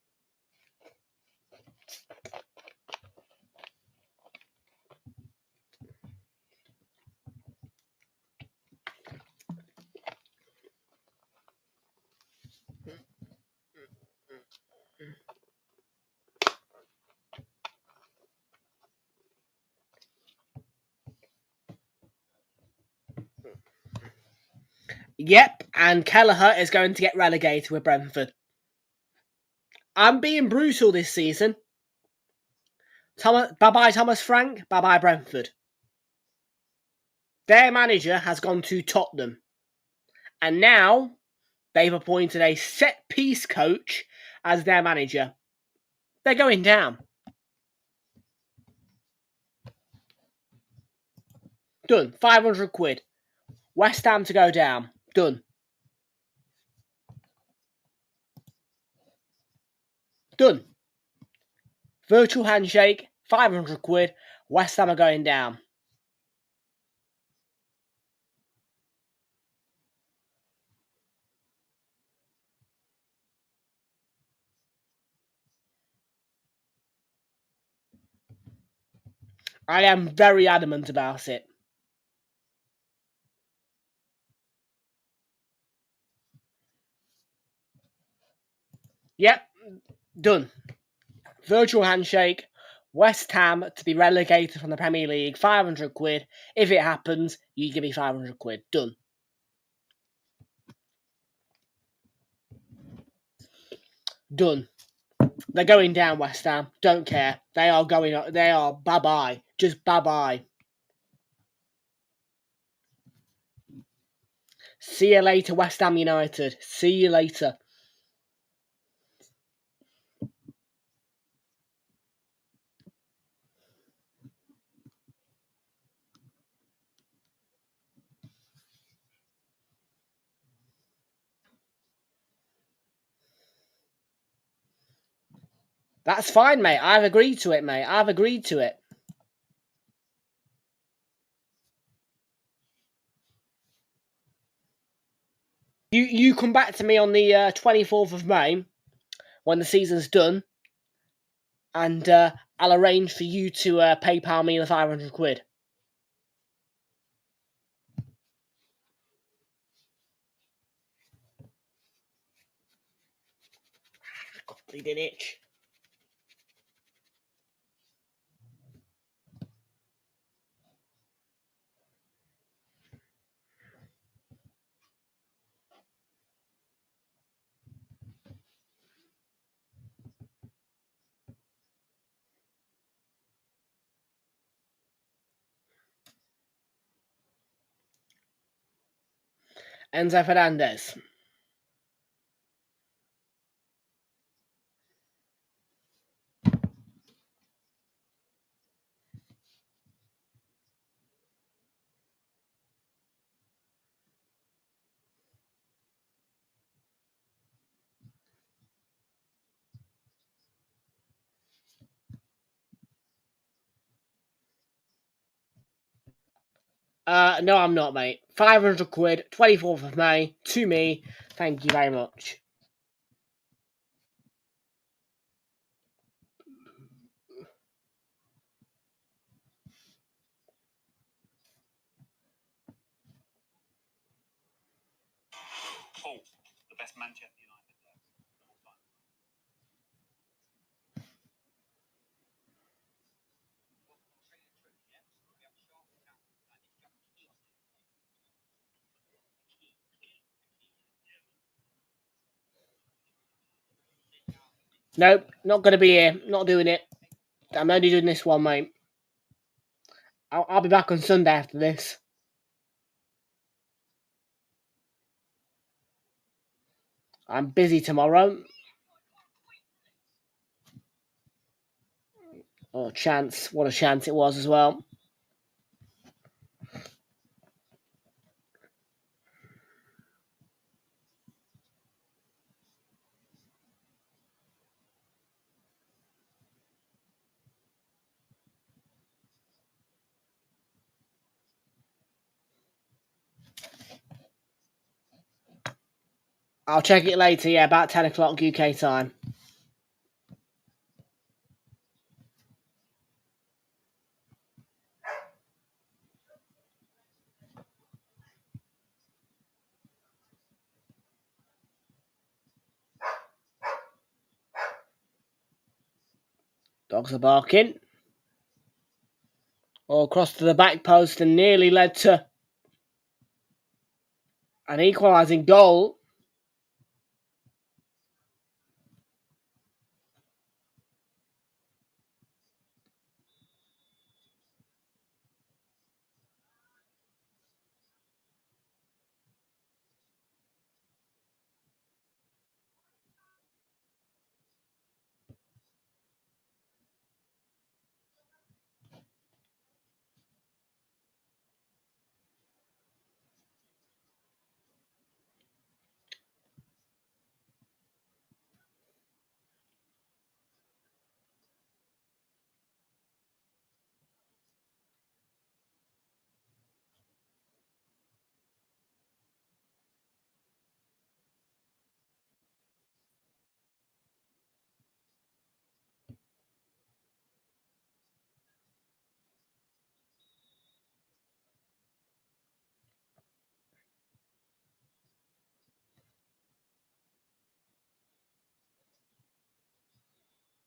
Yep, and Kelleher is going to get relegated with Brentford. I'm being brutal this season. Bye-bye Thomas Frank, bye-bye Brentford. Their manager has gone to Tottenham. And now they've appointed a set-piece coach as their manager. They're going down. Done. 500 quid. West Ham to go down. Done. Done. Virtual handshake. 500 quid. West Ham are going down. I am very adamant about it. Yep. Done. Virtual handshake. West Ham to be relegated from the Premier League. 500 quid. If it happens, you give me 500 quid. Done. Done. They're going down, West Ham. Don't care. They are going up. They are bye-bye. Just bye-bye. See you later, West Ham United. See you later. That's fine, mate. I've agreed to it, mate. I've agreed to it. You come back to me on the 24th of May when the season's done, and I'll arrange for you to PayPal me the 500 quid. Bleeding itch. Enzo Fernandez. No, I'm not, mate. 500 quid, 24th of May, to me. Thank you very much. Paul, the best Manchester United player of all time. Nope, not going to be here. Not doing it. I'm only doing this one, mate. I'll be back on Sunday after this. I'm busy tomorrow. Oh, chance. What a chance it was as well. I'll check it later, yeah, about 10 o'clock UK time. Dogs are barking. All across to the back post and nearly led to An equalising goal.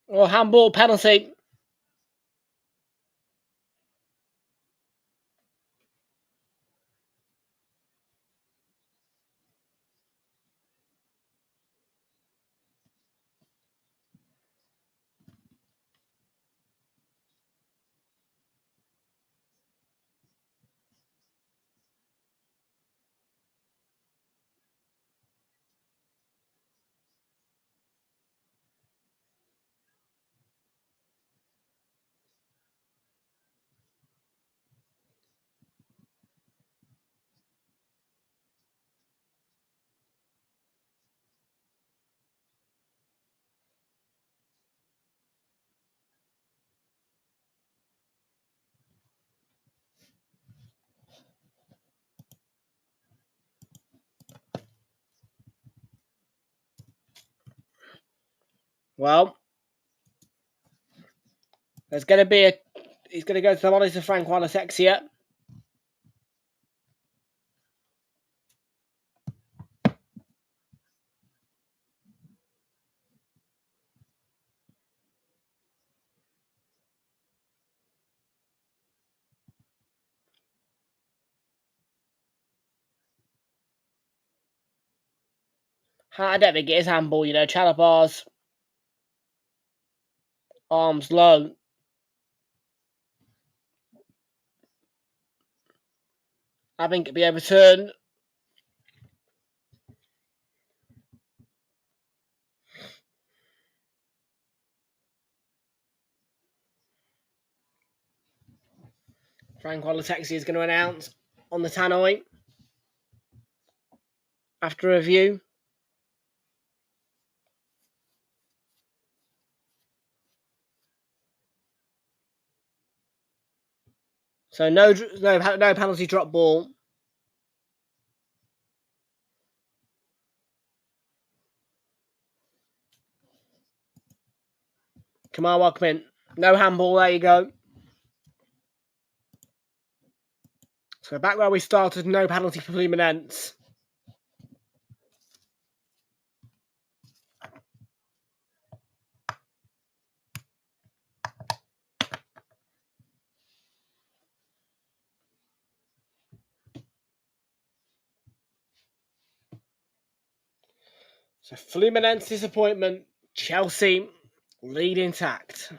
Or handball penalty. Well, there's going to be a... He's going to go to the monitor, Frank Wallachexia. I don't think it is handball, you know. Chalabar's arms low. I think it'll be overturned. Frank Wallachexia is going to announce on the tannoy after review. So no penalty drop ball. Kamal, welcome in. No handball, there you go. So back where we started, no penalty for Fluminense. So Fluminense disappointment, Chelsea lead intact.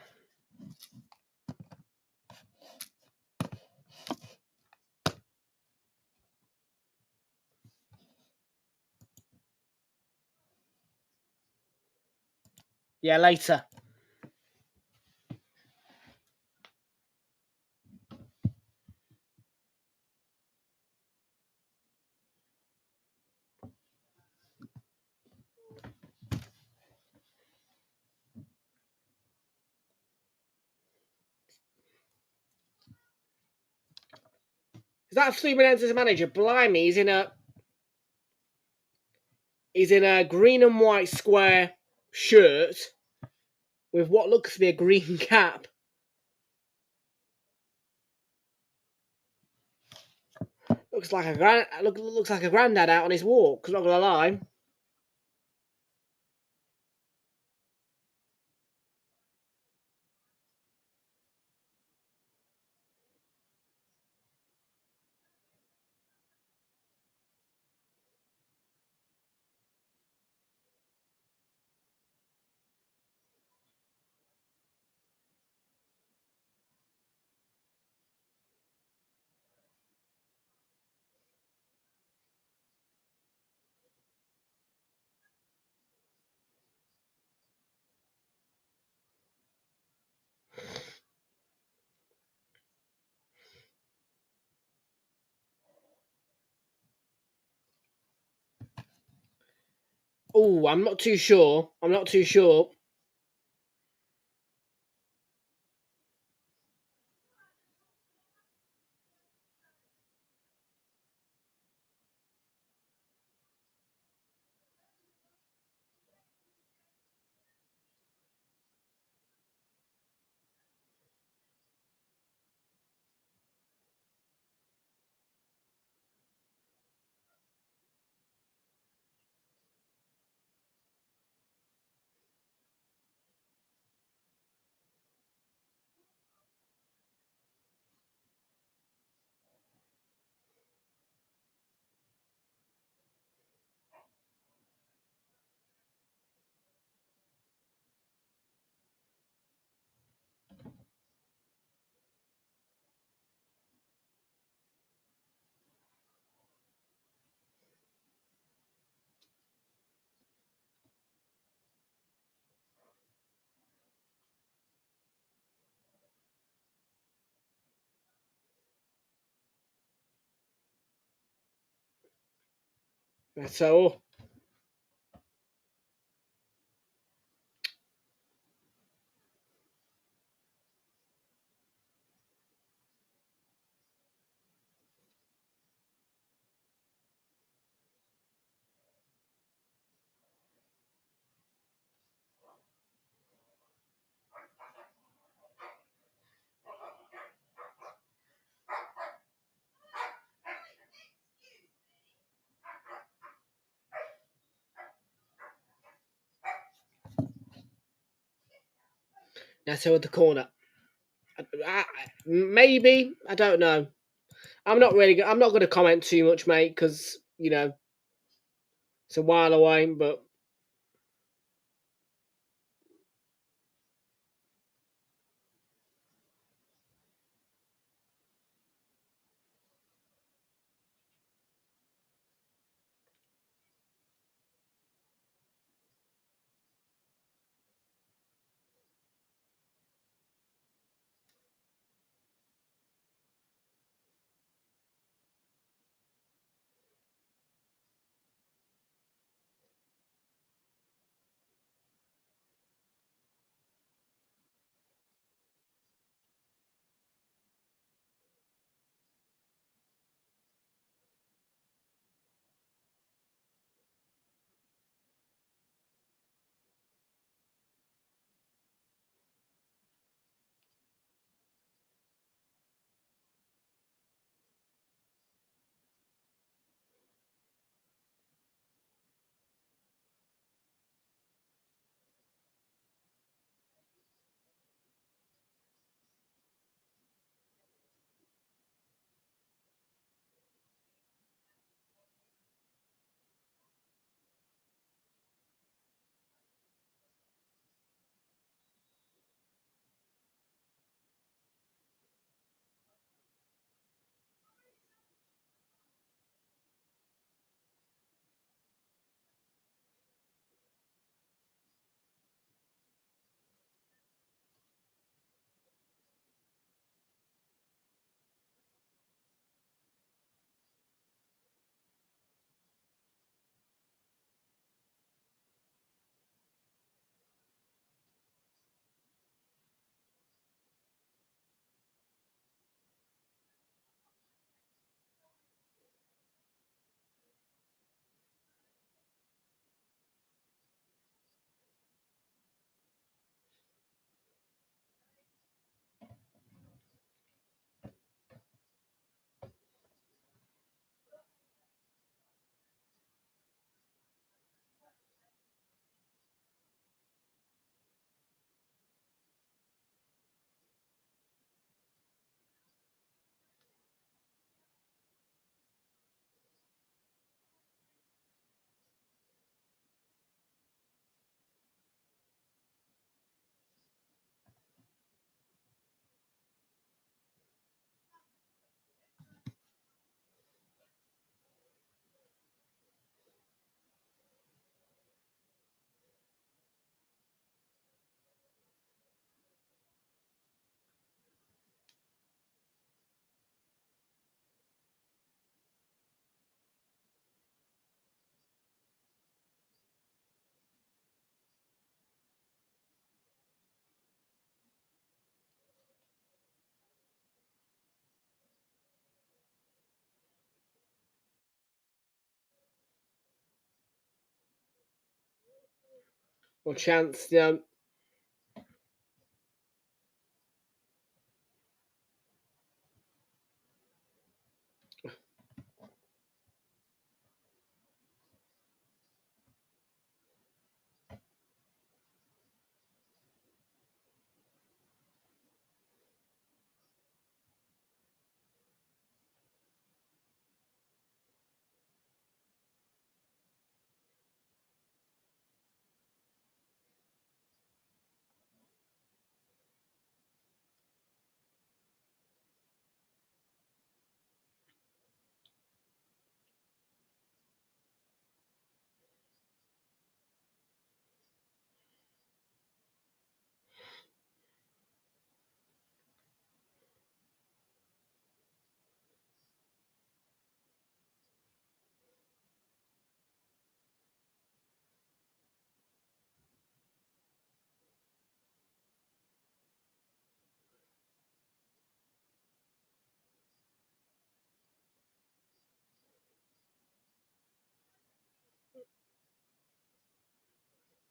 Yeah, later. Is that Fluminense's manager? Blimey, he's in a green and white square shirt with what looks to be a green cap. Looks like a granddad out on his walk, not gonna lie. Oh, I'm not too sure. I'm not too sure. So, that's at the corner. Maybe, I don't know. I'm not really. I'm not going to comment too much, mate, because it's a while away. But or chance.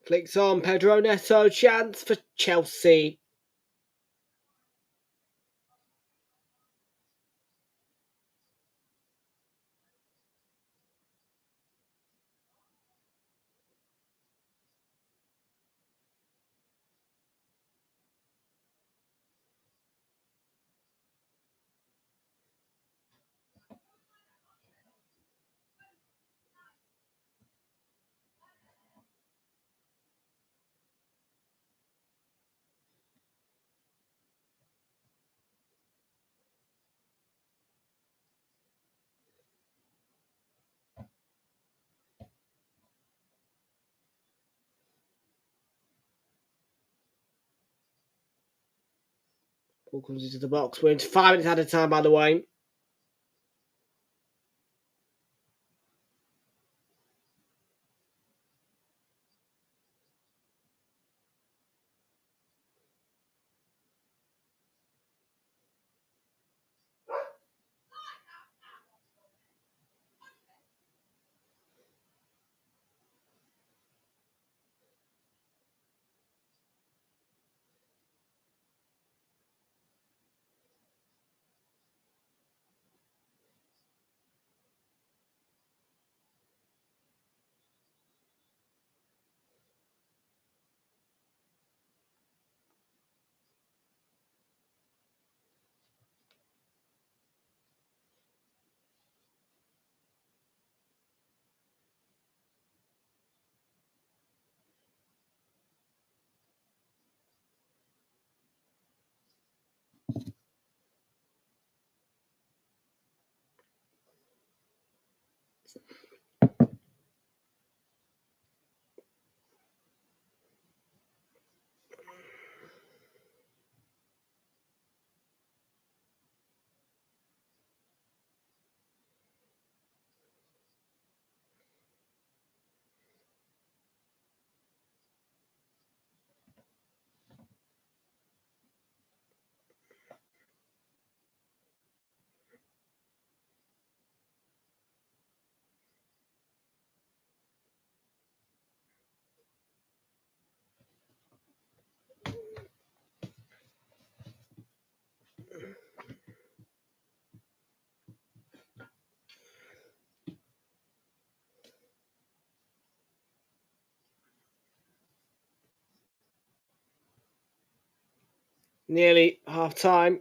Flicks on Pedro Neto, chance for Chelsea. Ball comes into the box. We're into 5 minutes at a time, by the way. Nearly half time.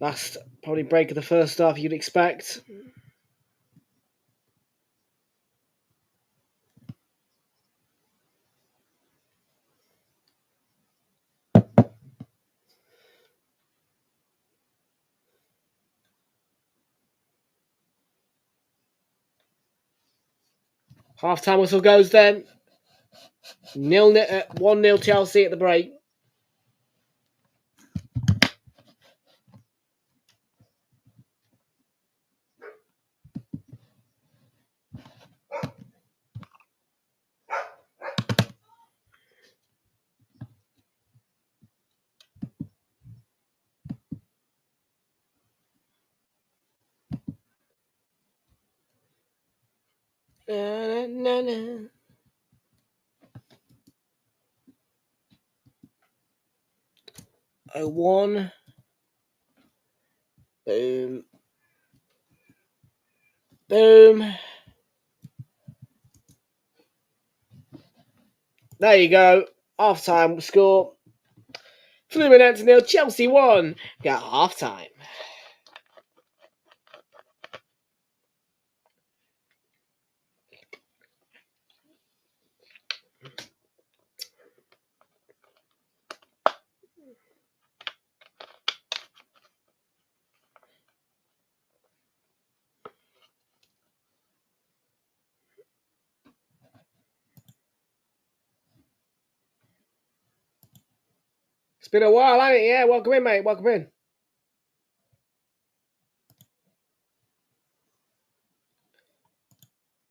Last probably break of the first half you'd expect. Half-time whistle goes then. 1-0 Chelsea at the break. Na, na, na. Oh, 1. Boom. Boom. There you go. Half-time score. Fluminense 0, Chelsea 1. Got half-time. It's been a while, hasn't it? Yeah, welcome in, mate. Welcome in.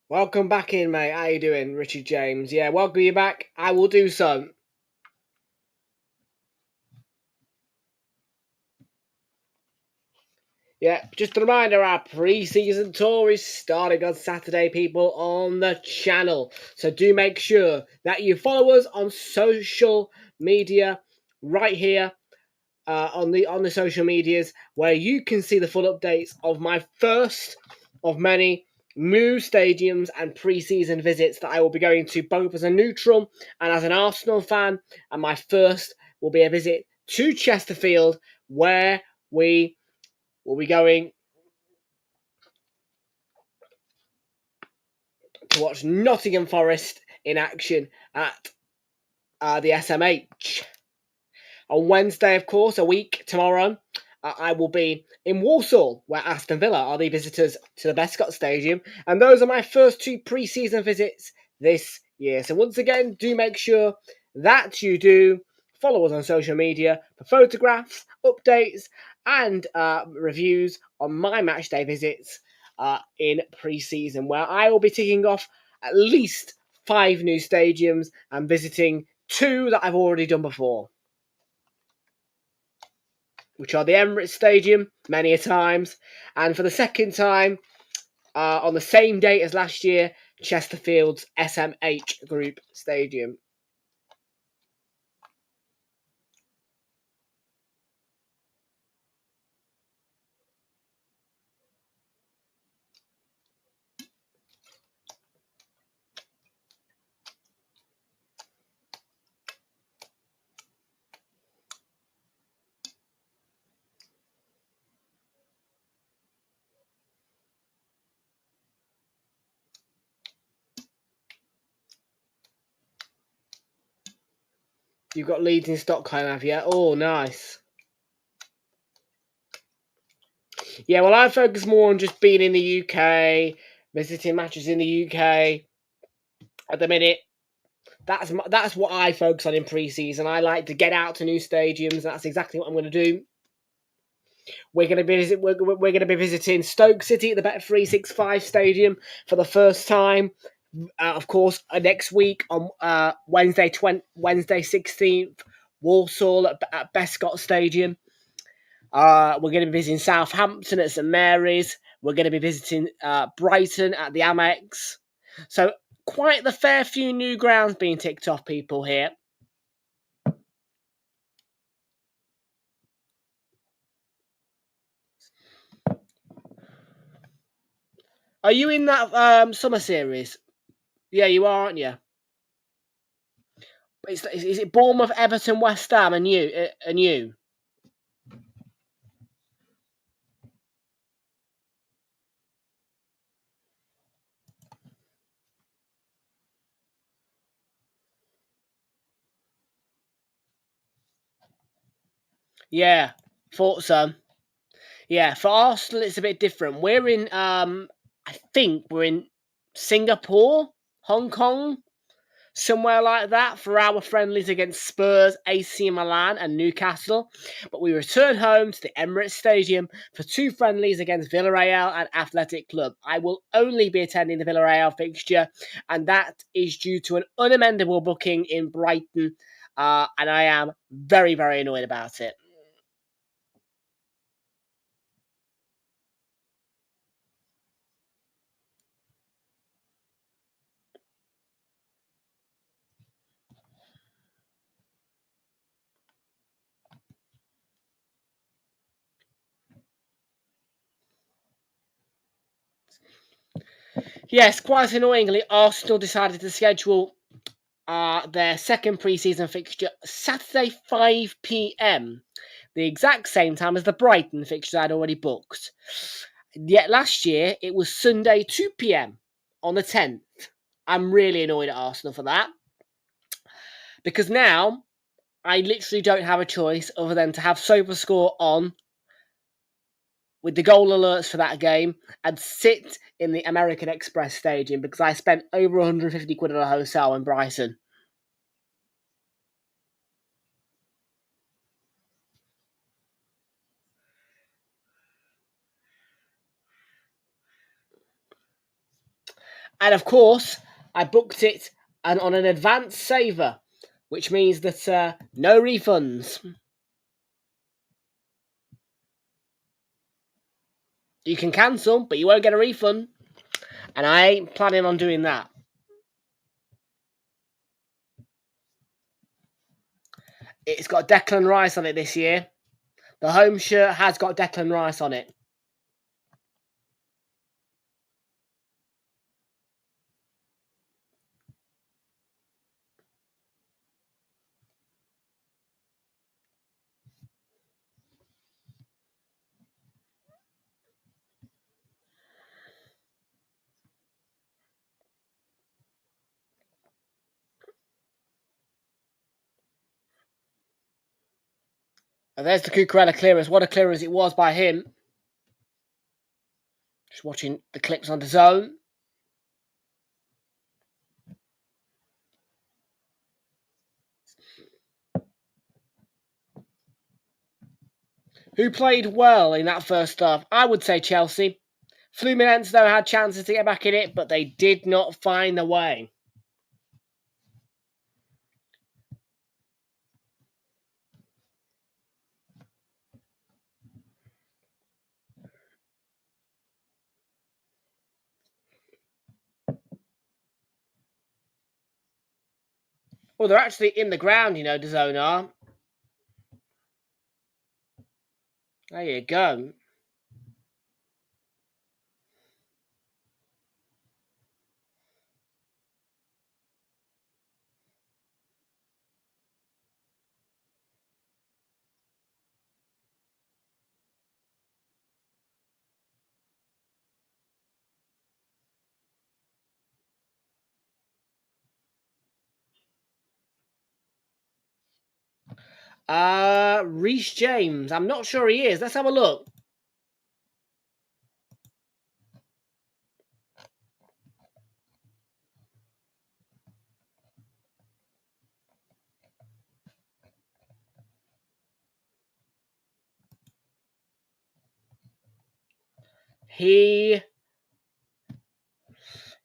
Welcome back in, mate. How you doing, Richard James? Yeah, welcome you back. I will do so. Yeah, just a reminder, our pre-season tour is starting on Saturday, people, on the channel. So do make sure that you follow us on social media right here on the social medias, where you can see the full updates of my first of many new stadiums and pre-season visits that I will be going to, both as a neutral and as an Arsenal fan. And my first will be a visit to Chesterfield, where we will be going to watch Nottingham Forest in action at the SMH. On Wednesday, of course, a week tomorrow, I will be in Walsall, where Aston Villa are the visitors to the Bescott Stadium. And those are my first 2 pre-season visits this year. So once again, do make sure that you do follow us on social media for photographs, updates, and reviews on my matchday visits in pre-season, where I will be ticking off at least 5 new stadiums and visiting 2 that I've already done before, which are the Emirates Stadium, many a times, and for the second time, on the same date as last year, Chesterfield's SMH Group Stadium. You've got Leeds in Stockholm, have you? Oh, nice. Yeah, well, I focus more on just being in the UK, visiting matches in the UK at the minute. That's what I focus on in pre-season. I like to get out to new stadiums. That's exactly what I'm going to do. We're going to be visiting Stoke City at the Bet365 Stadium for the first time. Of course, next week on Wednesday 16th, Walsall at Bescott Stadium. We're going to be visiting Southampton at St Mary's. We're going to be visiting Brighton at the Amex. So quite the fair few new grounds being ticked off, people, here. Are you in that summer series? Yeah, you are, aren't you? Is it Bournemouth, Everton, West Ham, and you? Yeah, thought so. Yeah, for Arsenal, it's a bit different. We're in, I think we're in Singapore, Hong Kong, somewhere like that for our friendlies against Spurs, AC Milan and Newcastle. But we return home to the Emirates Stadium for 2 friendlies against Villarreal and Athletic Club. I will only be attending the Villarreal fixture, and that is due to an unamendable booking in Brighton, and I am very, very annoyed about it. Yes, quite annoyingly, Arsenal decided to schedule their second pre-season fixture Saturday 5 p.m, the exact same time as the Brighton fixture I'd already booked. Yet last year it was Sunday 2 p.m. on the 10th. I'm really annoyed at Arsenal for that, because now I literally don't have a choice other than to have SofaScore on with the goal alerts for that game and sit in the American Express Stadium, because I spent over 150 quid on a hotel in Brighton. And of course, I booked it and on an advanced saver, which means that no refunds. You can cancel, but you won't get a refund. And I ain't planning on doing that. It's got Declan Rice on it this year. The home shirt has got Declan Rice on it. And there's the Cucurella clearance. What a clearance it was by him. Just watching the clips on DAZN. Who played well in that first half? I would say Chelsea. Fluminense, though, had chances to get back in it, but they did not find the way. Well, they're actually in the ground, DAZN are. There you go. Reece James. I'm not sure he is. Let's have a look.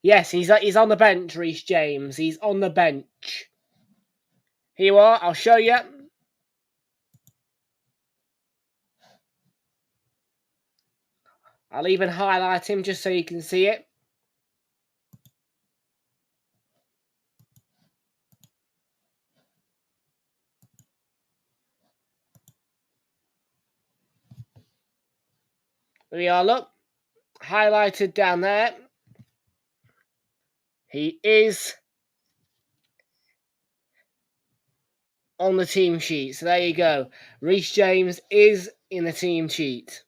Yes, he's on the bench, Reece James. He's on the bench. Here you are. I'll show you. I'll even highlight him just so you can see it. There we are, look. Highlighted down there. He is on the team sheet. So there you go. Reece James is in the team sheet.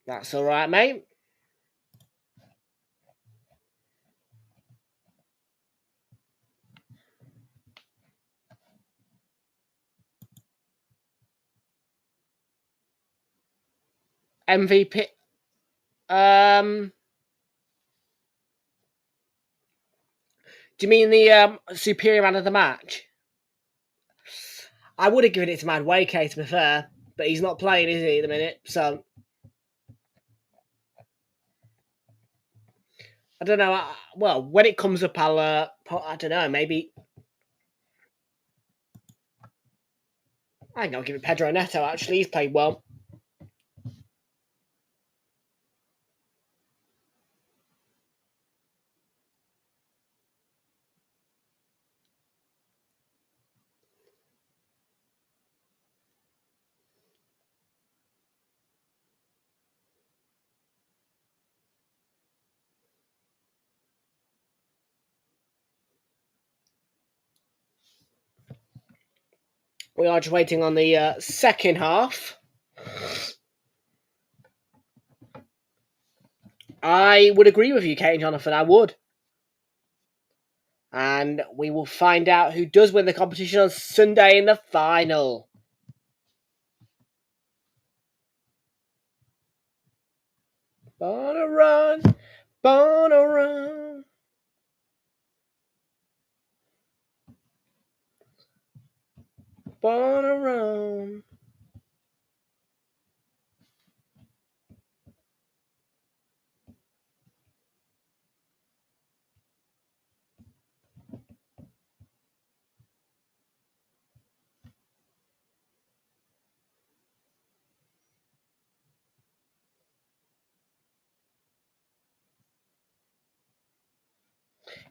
That's all right, mate. MVP. Do you mean the superior man of the match? I would have given it to Madueke, to be fair, but he's not playing, is he, at the minute? So I don't know. Well, when it comes up, I don't know. Maybe I think I'll give it Pedro Neto. Actually, he's played well. We are just waiting on the second half. I would agree with you, Kate and Jonathan. I would. And we will find out who does win the competition on Sunday in the final. Born to run, born to run. Born to run.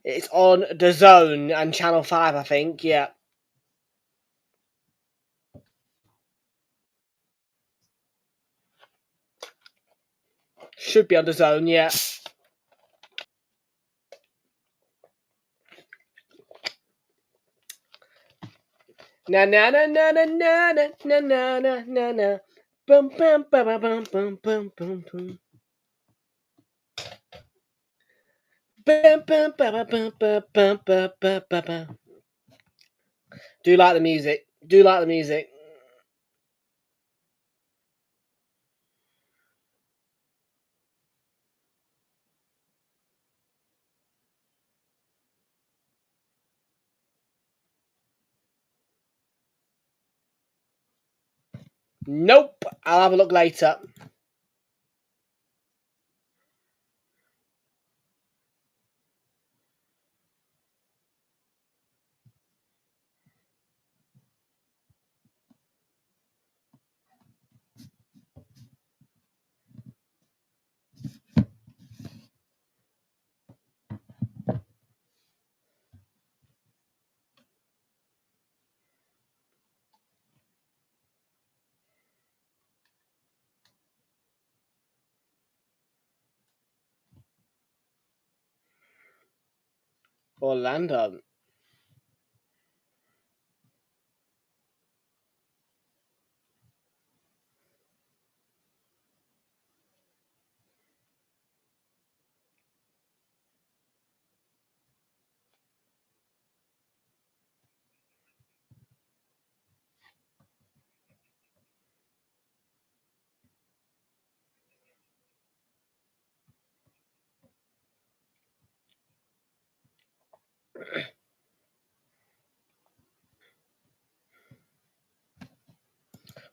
It's on DAZN and Channel 5, I think, yeah. Should be on DAZN, yeah. Na na na na na na na na na na na na. Bum bum bum bum bum bum bum bum. Bum bum bum bum bum bum bum bum bum. Do like the music. Do like the music. Nope. I'll have a look later. Orlando.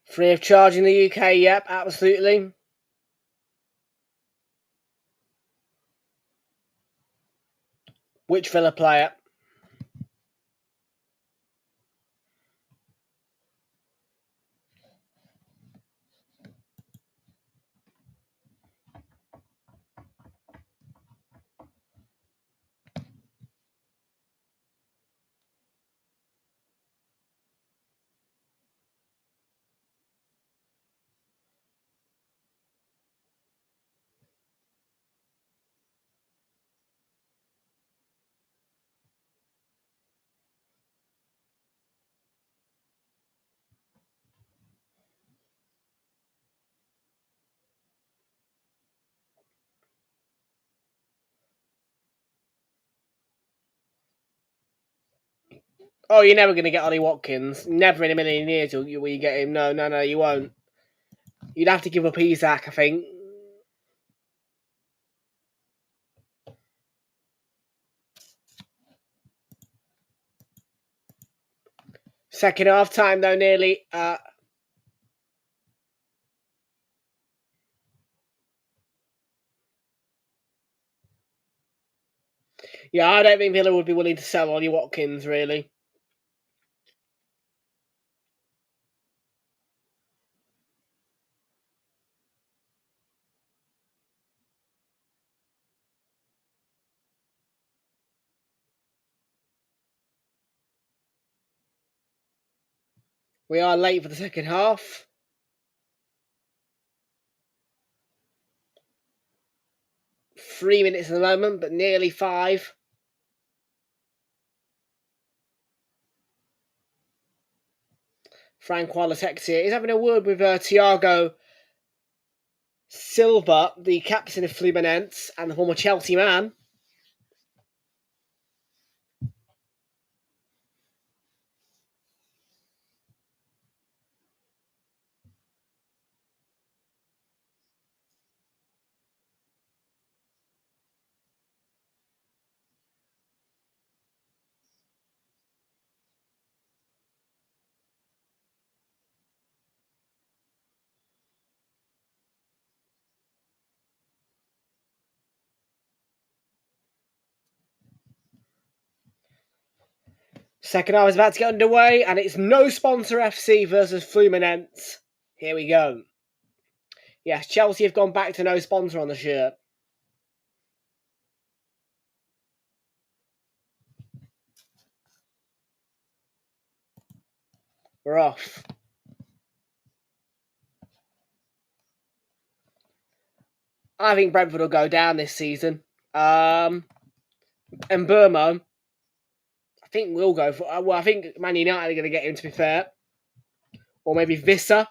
Free of charge in the UK, yep, absolutely. Which Villa player? Oh, you're never going to get Ollie Watkins. Never in a million years will you get him. No, you won't. You'd have to give up Isak, I think. Second half time, though, nearly. Yeah, I don't think Villa would be willing to sell Ollie Watkins, really. We are late for the second half. Three minutes at the moment, but nearly 5. Frank Walatex here is having a word with Thiago Silva, the captain of Fluminense and the former Chelsea man. Second half is about to get underway, and it's No Sponsor FC versus Fluminense. Here we go. Yes, Chelsea have gone back to no sponsor on the shirt. We're off. I think Brentford will go down this season. And Burmo, I think we'll go for. Well, I think Man United are going to get him, to be fair. Or maybe Vissa.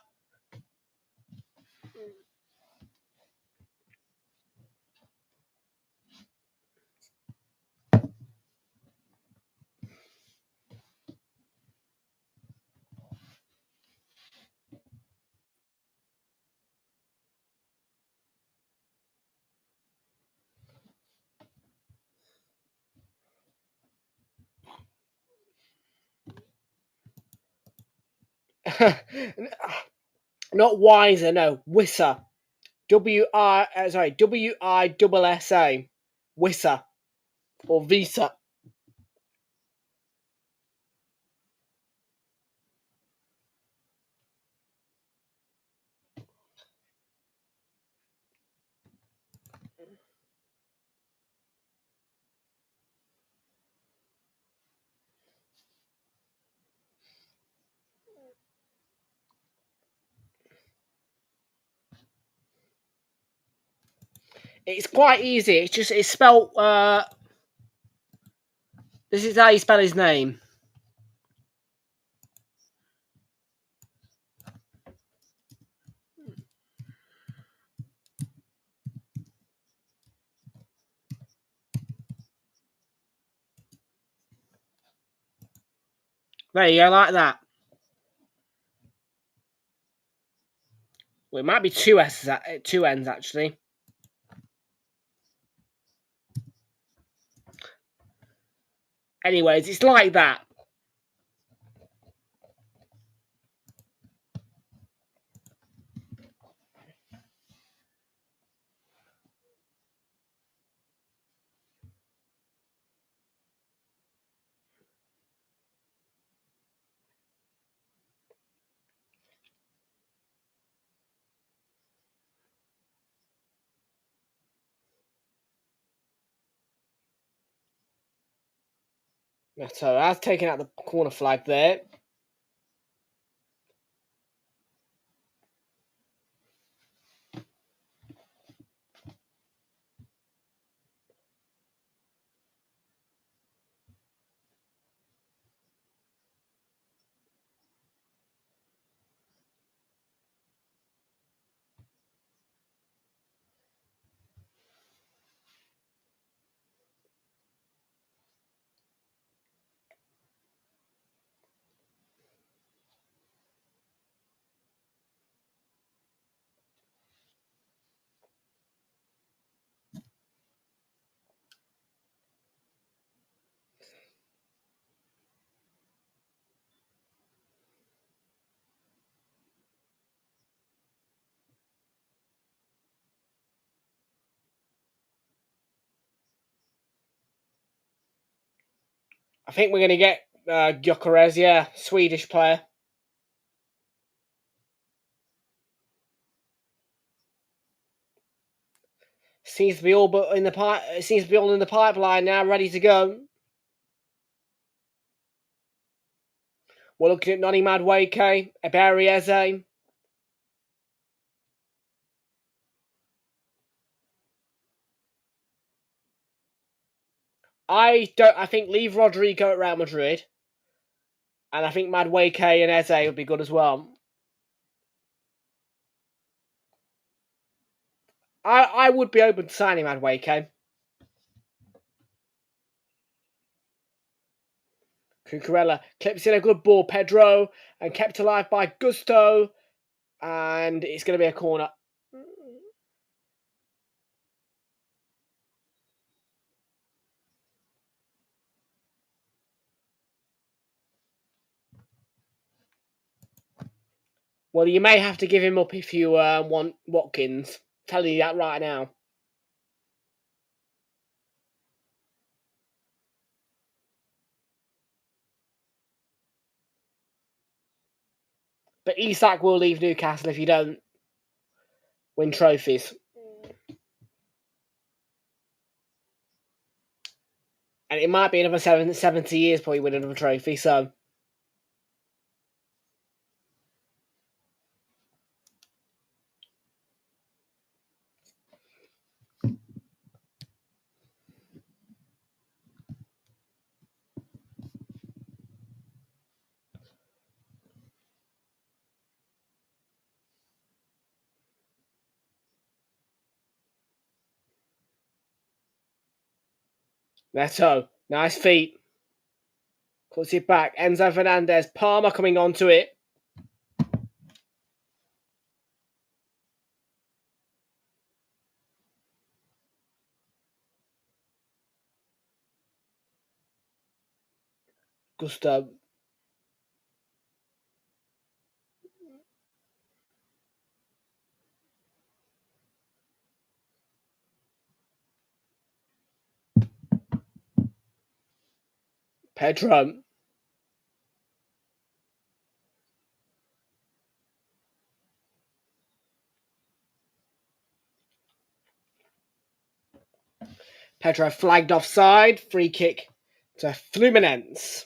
Not Wiser, no. Wissa. W-I-S-S-A. Wissa. Or Visa. It's quite easy. It's spelled. This is how you spell his name. There you go, like that. Well, it might be two N's actually. Anyways, it's like that. So I've taken out the corner flag there. I think we're going to get Gyökeres, yeah, Swedish player. Seems to be all but in the seems to be all in the pipeline now, ready to go. We're looking at Noni Madueke, Eberieze. I think leave Rodrigo at Real Madrid. And I think Madueke and Eze would be good as well. I would be open to signing Madueke. Cucurella clips in a good ball, Pedro, and kept alive by Gusto. And it's going to be a corner. Well, you may have to give him up if you want Watkins. Telling you that right now. But Isak will leave Newcastle if you don't win trophies. And it might be another 70 years before you win another trophy, so... Neto, nice feet. Cuts it back. Enzo Fernandez. Palmer coming onto it. Gusto. Pedro. Pedro flagged offside. Free kick to Fluminense.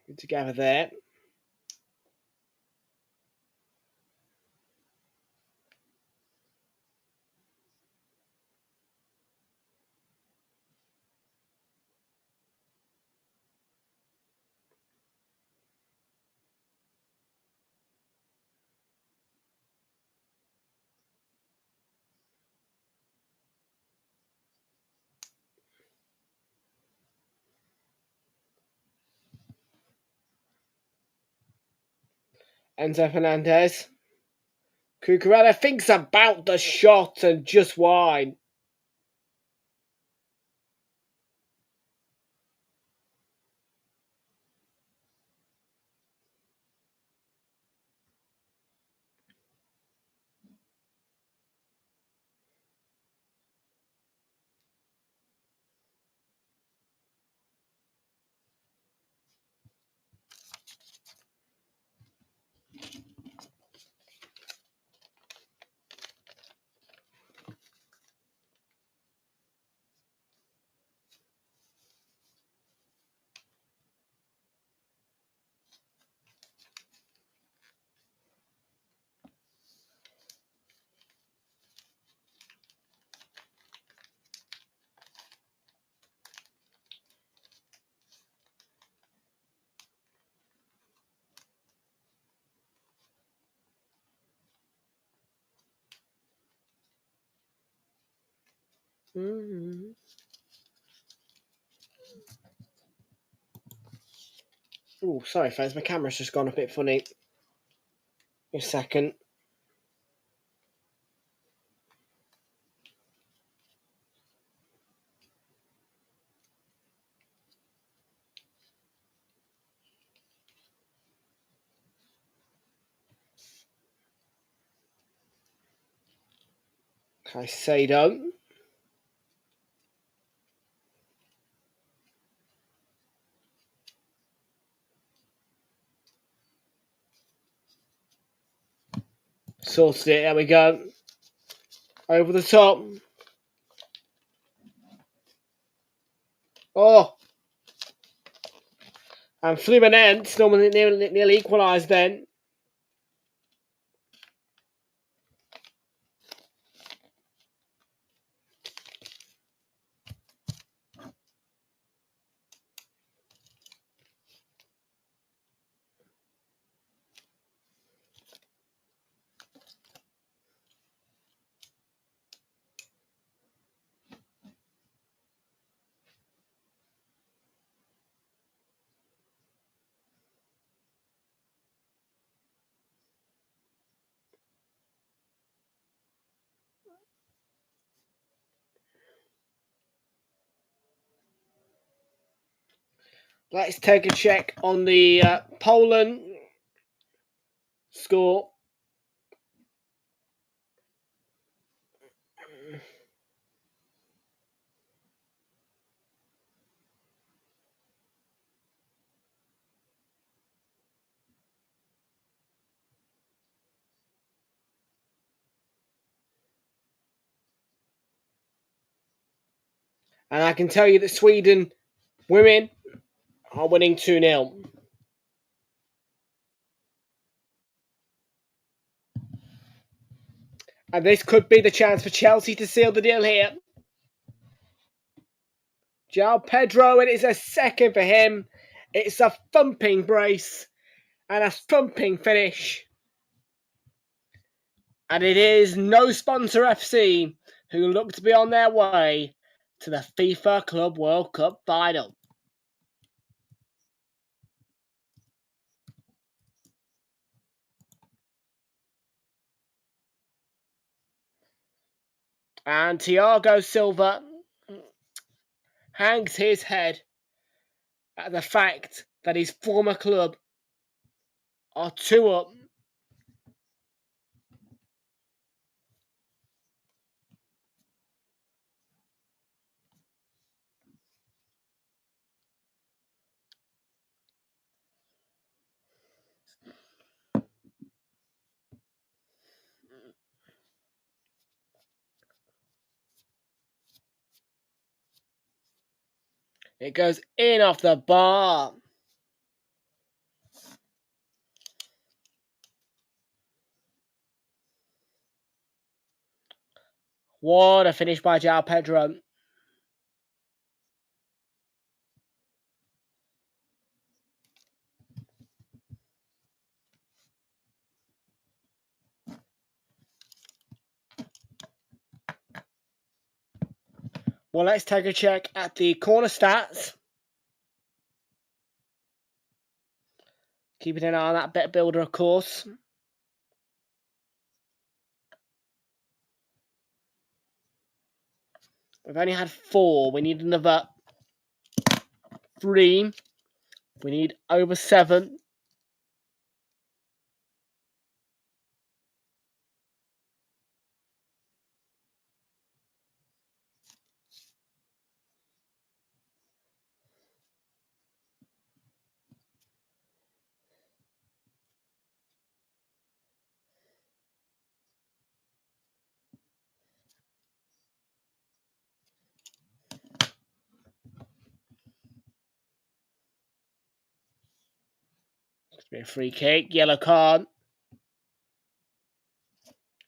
Good together there. Enzo Fernandez. Cucurella thinks about the shot and just wide. Oh, sorry, folks. My camera's just gone a bit funny. A second. Caicedo. Sorted it. There we go. Over the top. Oh. And Fluminense normally nearly equalised then. Let's take a check on the Poland score. And I can tell you that Sweden women are winning 2-0. And this could be the chance for Chelsea to seal the deal here. João Pedro, it is a second for him. It's a thumping brace and a thumping finish. And it is No Sponsor FC who look to be on their way to the FIFA Club World Cup final. And Thiago Silva hangs his head at the fact that his former club are 2 up. It goes in off the bar. What a finish by João Pedro. Well, let's take a check at the corner stats. Keeping an eye on that bet builder, of course. We've only had 4. We need another 3. We need over 7. It's been a free kick. Yellow card.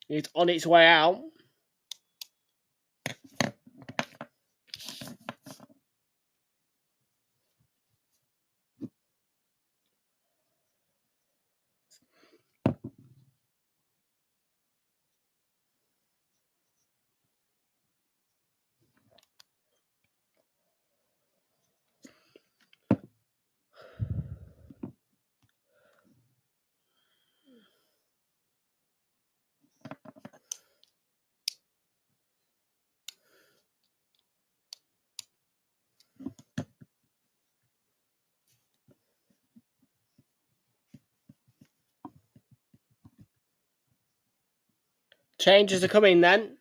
It's on its way out. Changes are coming then.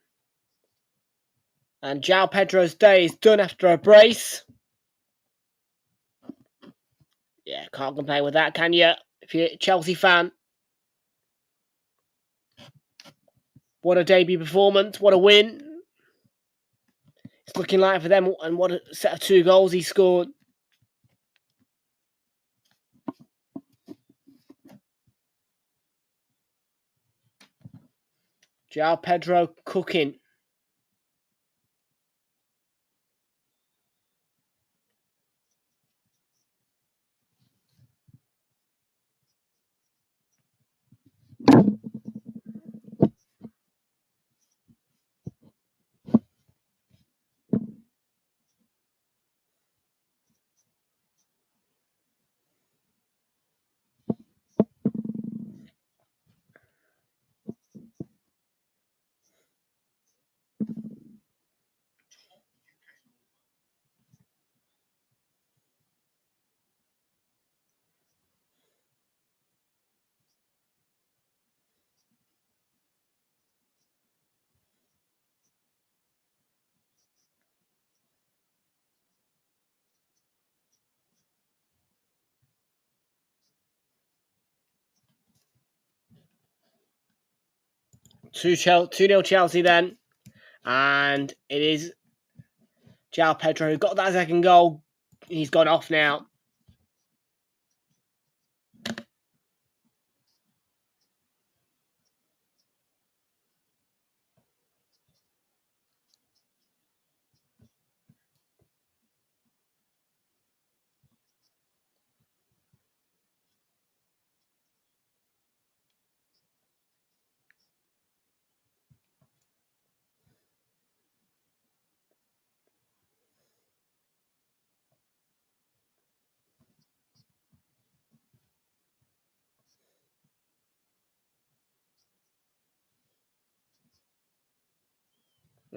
And João Pedro's day is done after a brace. Yeah, can't complain with that, can you? If you're a Chelsea fan. What a debut performance. What a win. It's looking like for them. And what a set of 2 goals he scored. João Pedro cooking. Two 2-0 Chelsea then. And it is João Pedro who got that second goal. He's gone off now.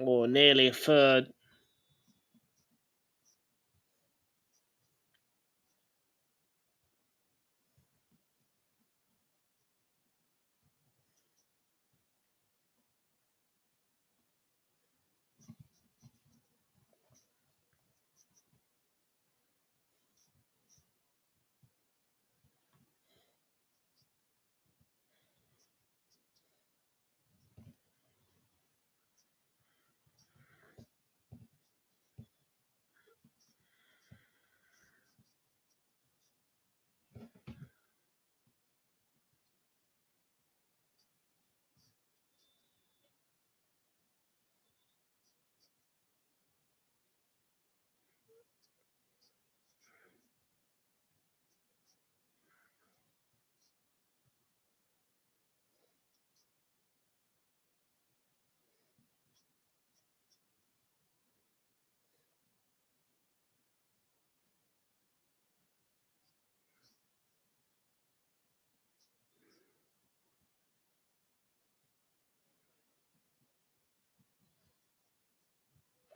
Oh, nearly a third.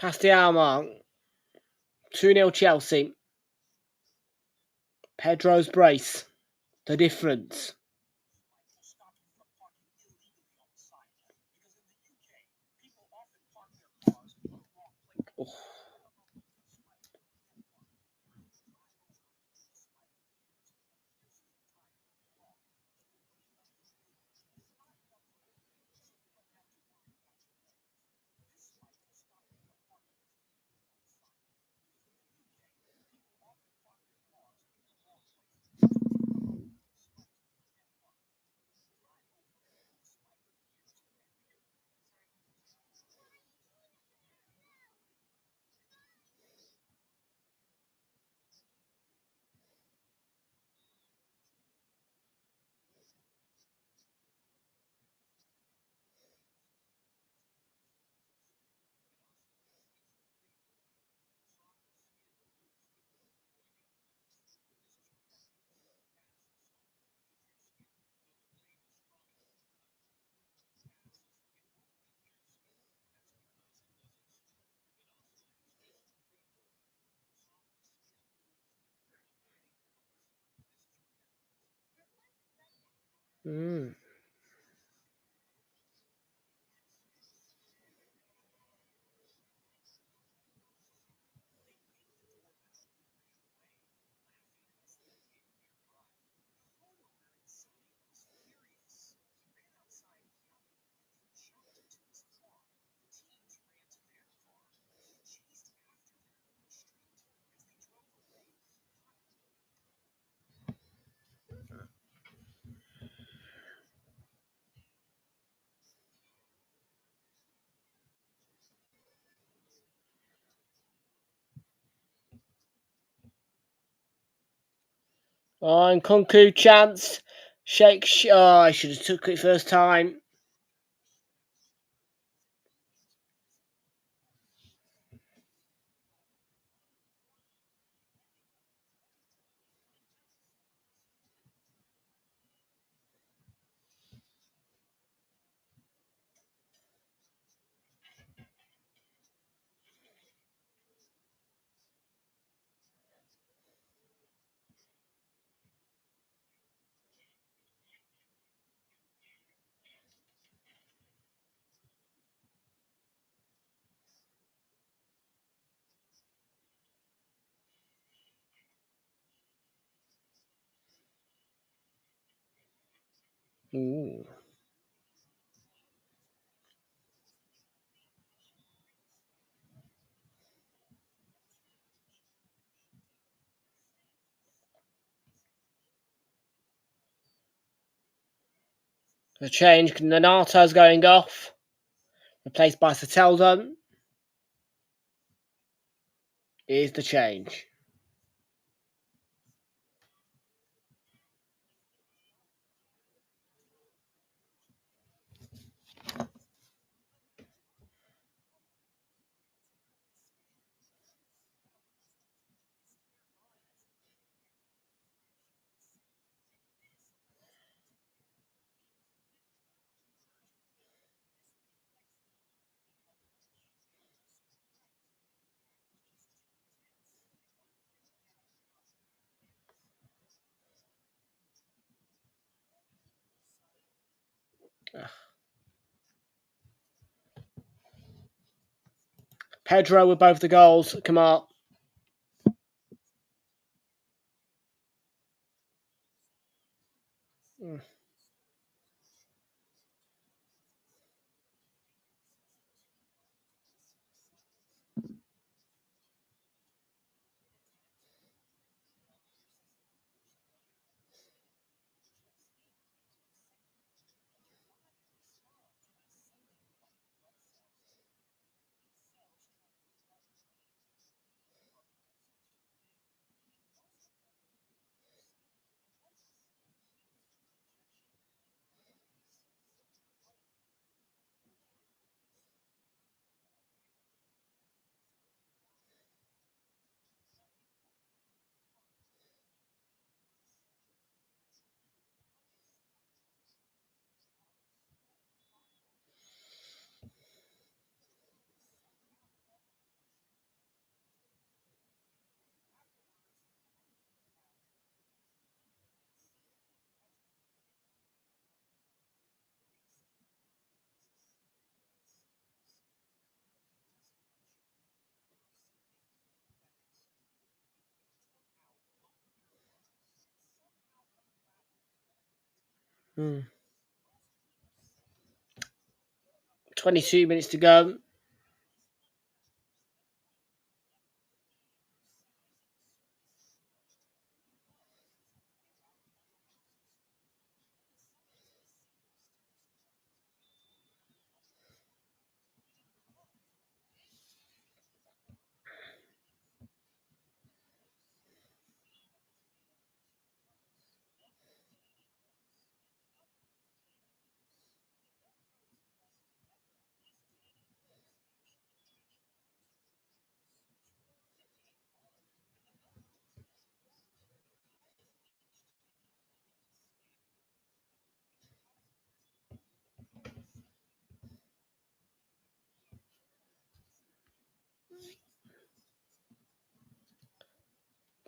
Past the hour mark. 2-0 Chelsea. Pedro's brace. The difference. Oh. Oh, and Kunku chance. Shake. Oh, I should have took it first time. Ooh. The change. Nanato's going off. Replaced by Sateldon. Is the change. Pedro with both the goals. Come on. Mm. 22 minutes to go.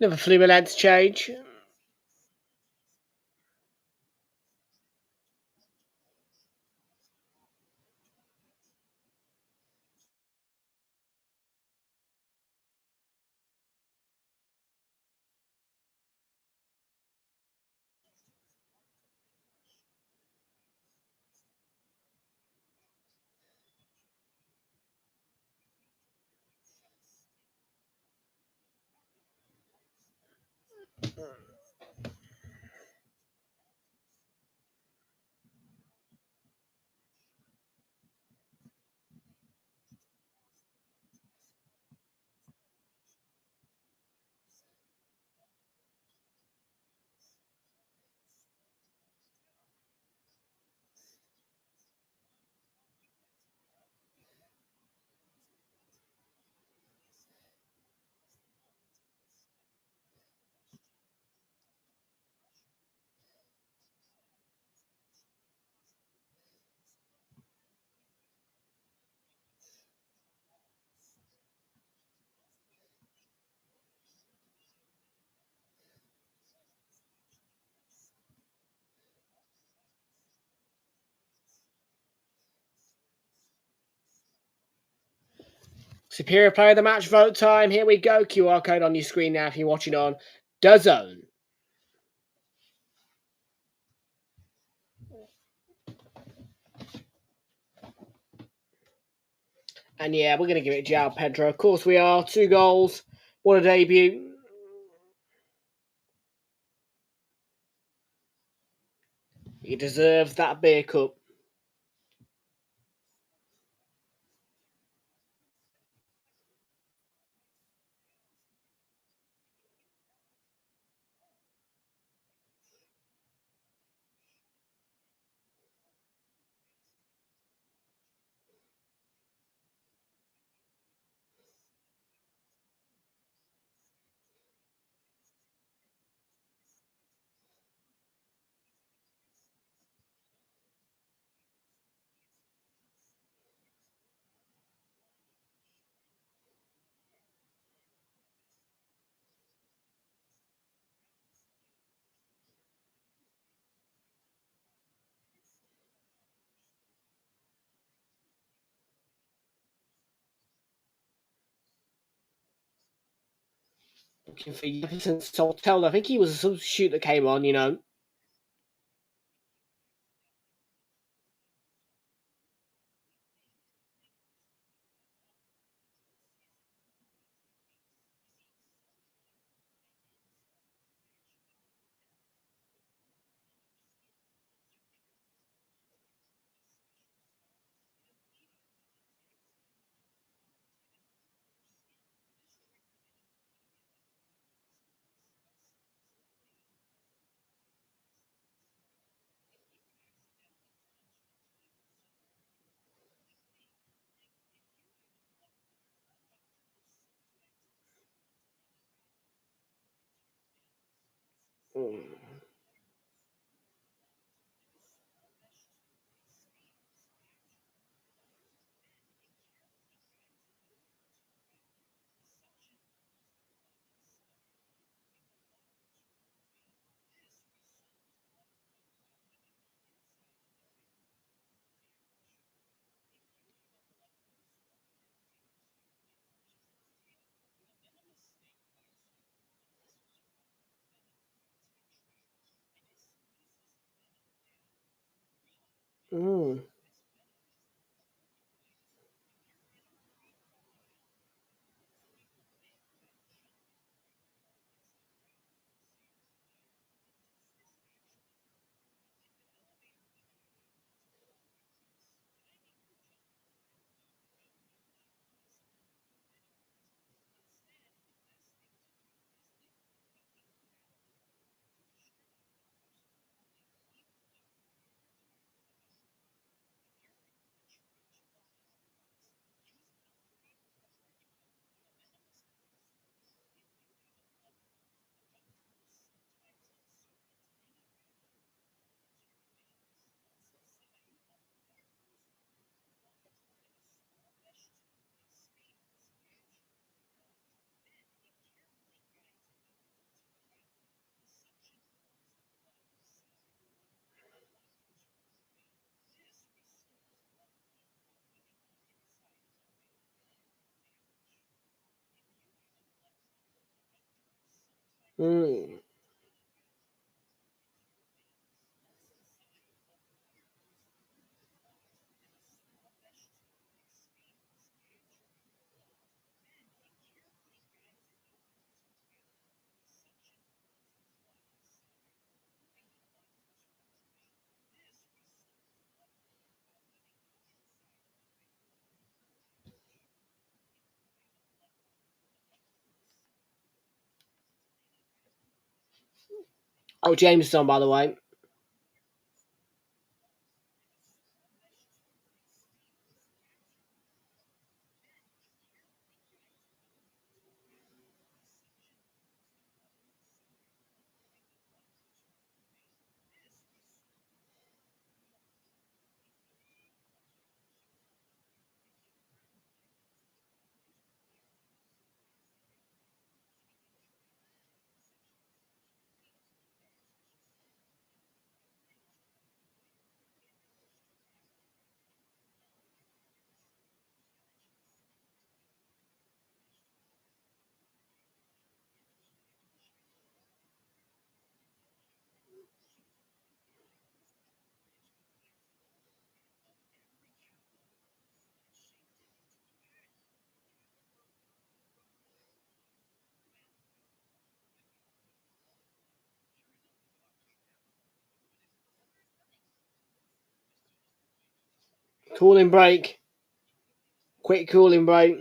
Another Fluminense change. Superior player of the match vote time. Here we go. QR code on your screen now if you're watching on DAZN. And yeah, we're going to give it João Pedro. Of course we are. 2 goals. What a debut. He deserves that beer cup. Looking for Jefferson Soltel. I think he was a substitute that came on, you know. Mm. Mm. Oh, Jameson, by the way. Cooling break. Quick cooling break.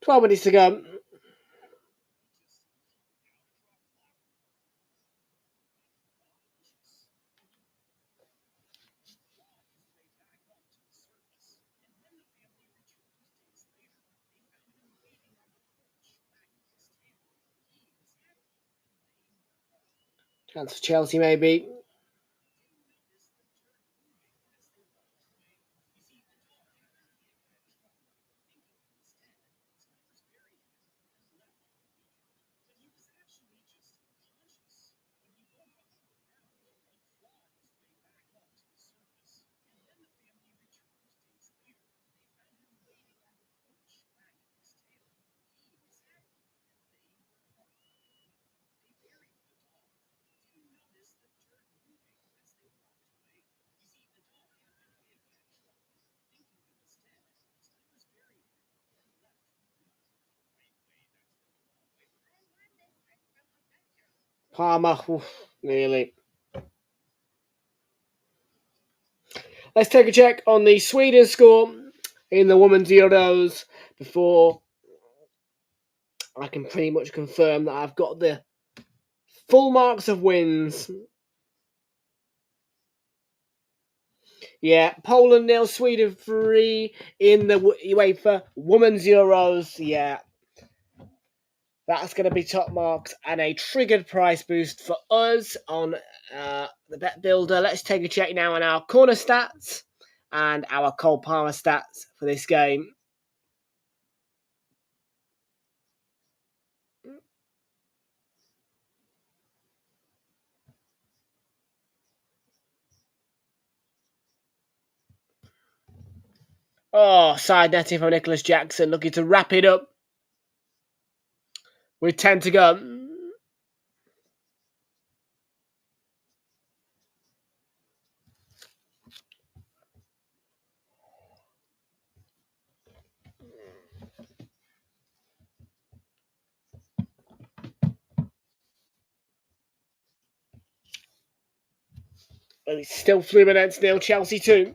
Twelve minutes to go. Chance for Chelsea, maybe. Palmer, nearly. Let's take a check on the Sweden score in the Women's Euros before I can pretty much confirm that I've got the full marks of wins. Yeah, Poland 0, Sweden 3 in the UEFA Women's Euros. Yeah, that's going to be top marks and a triggered price boost for us on the bet builder. Let's take a check now on our corner stats and our Cole Palmer stats for this game. Oh, side netting from Nicholas Jackson, looking to wrap it up with 10 to go. And it's still Fluminense 0, Chelsea 2.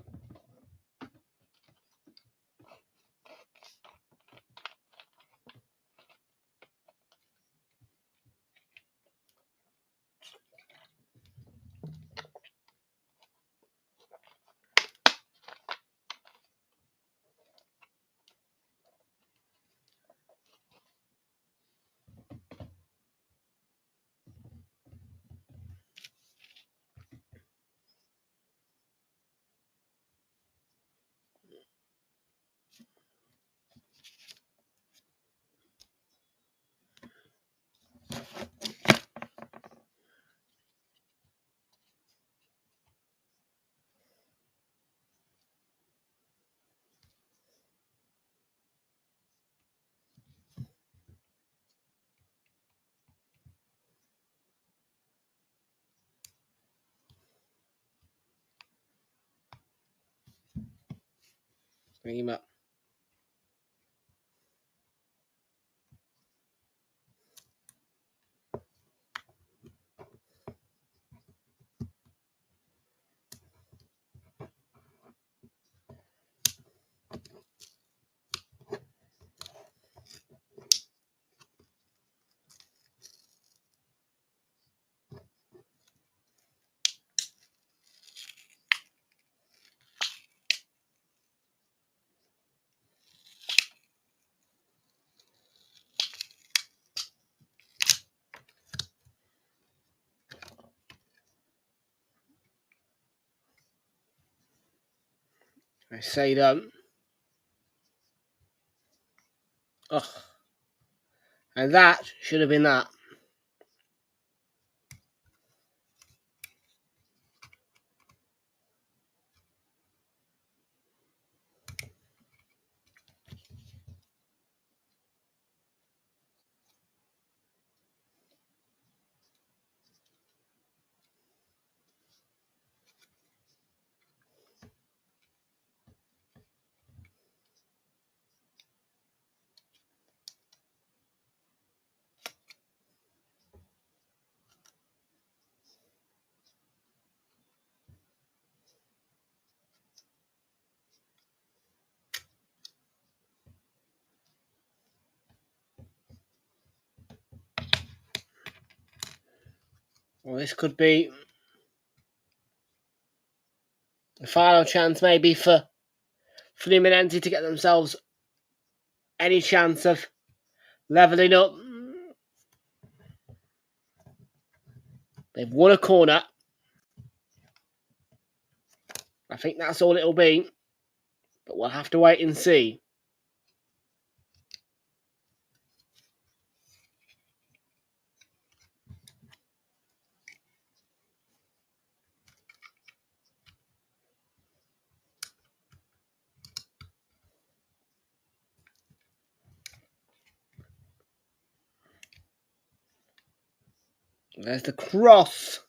Bring him up. I say them. Oh. And that should have been that. Well, this could be the final chance maybe for Fluminense to get themselves any chance of levelling up. They've won a corner. I think that's all it'll be. But we'll have to wait and see. There's the cross.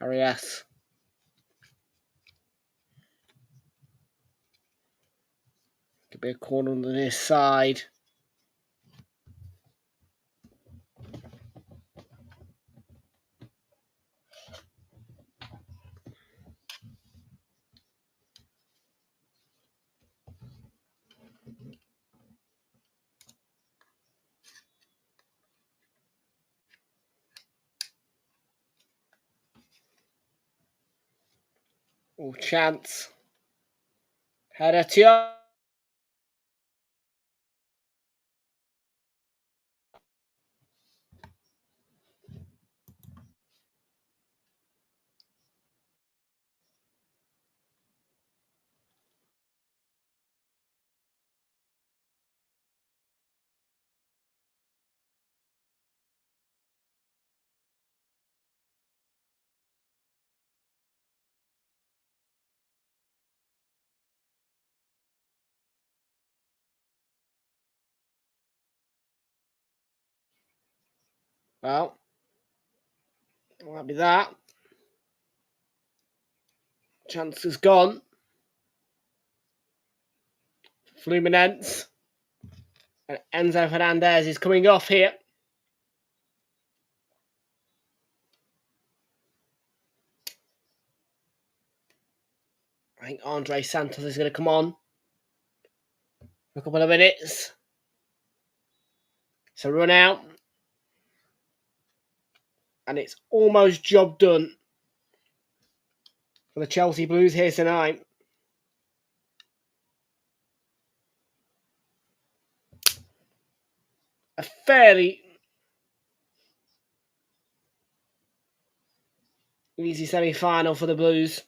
Arias. Could be a corner on this side. Oh, chance. Header to. Well, that'll be that. Chance is gone. Fluminense. And Enzo Fernandez is coming off here. I think Andre Santos is going to come on for a couple of minutes. So run out. And it's almost job done for the Chelsea Blues here tonight. A fairly easy semi-final for the Blues.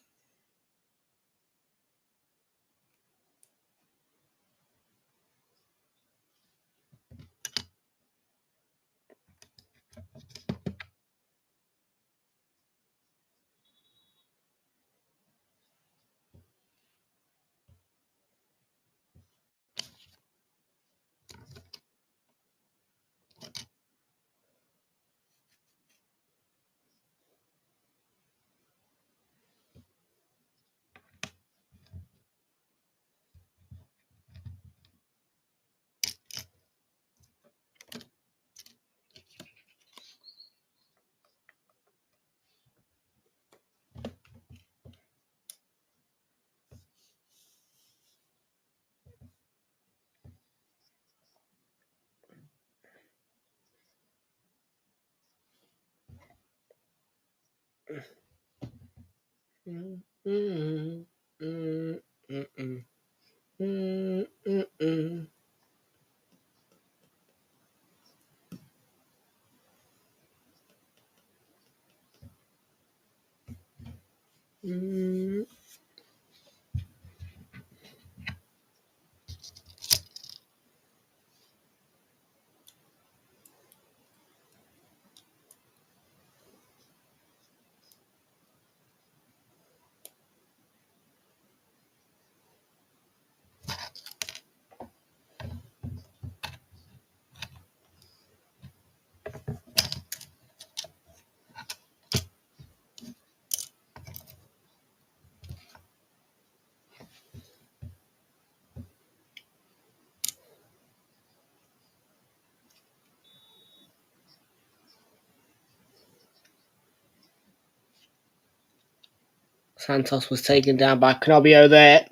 Santos was taken down by Knobbio there.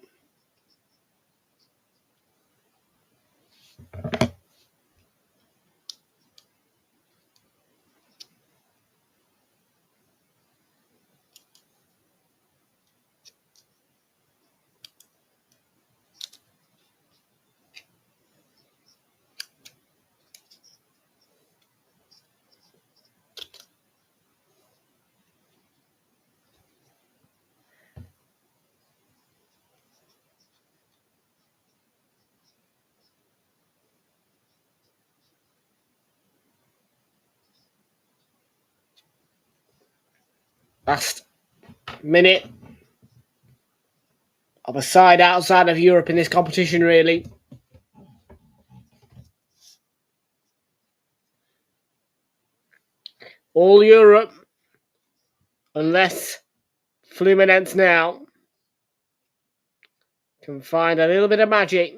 Last minute of a side outside of Europe in this competition, really. All Europe, unless Fluminense now can find a little bit of magic.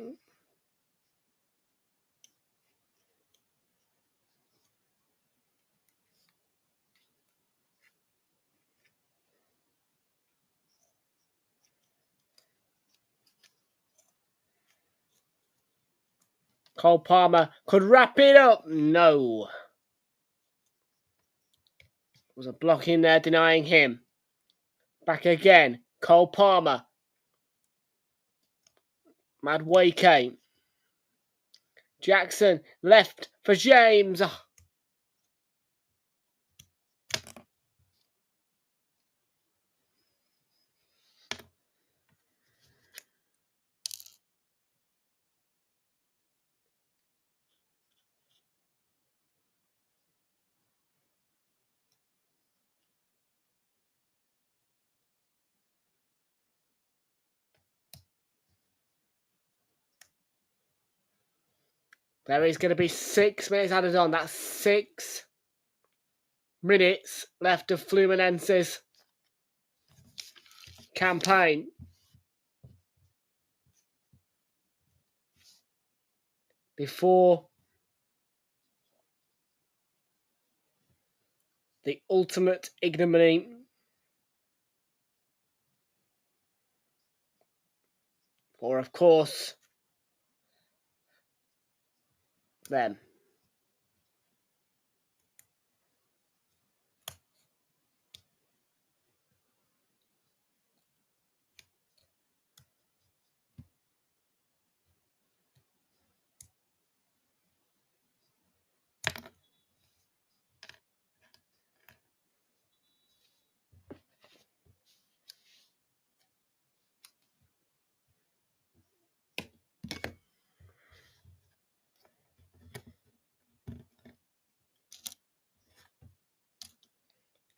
Cole Palmer could wrap it up. No. There was a block in there denying him. Back again. Cole Palmer. Madwake. Jackson left for James. There is going to be 6 minutes added on. That's 6 minutes left of Fluminense's campaign. Before the ultimate ignominy or, of course, them.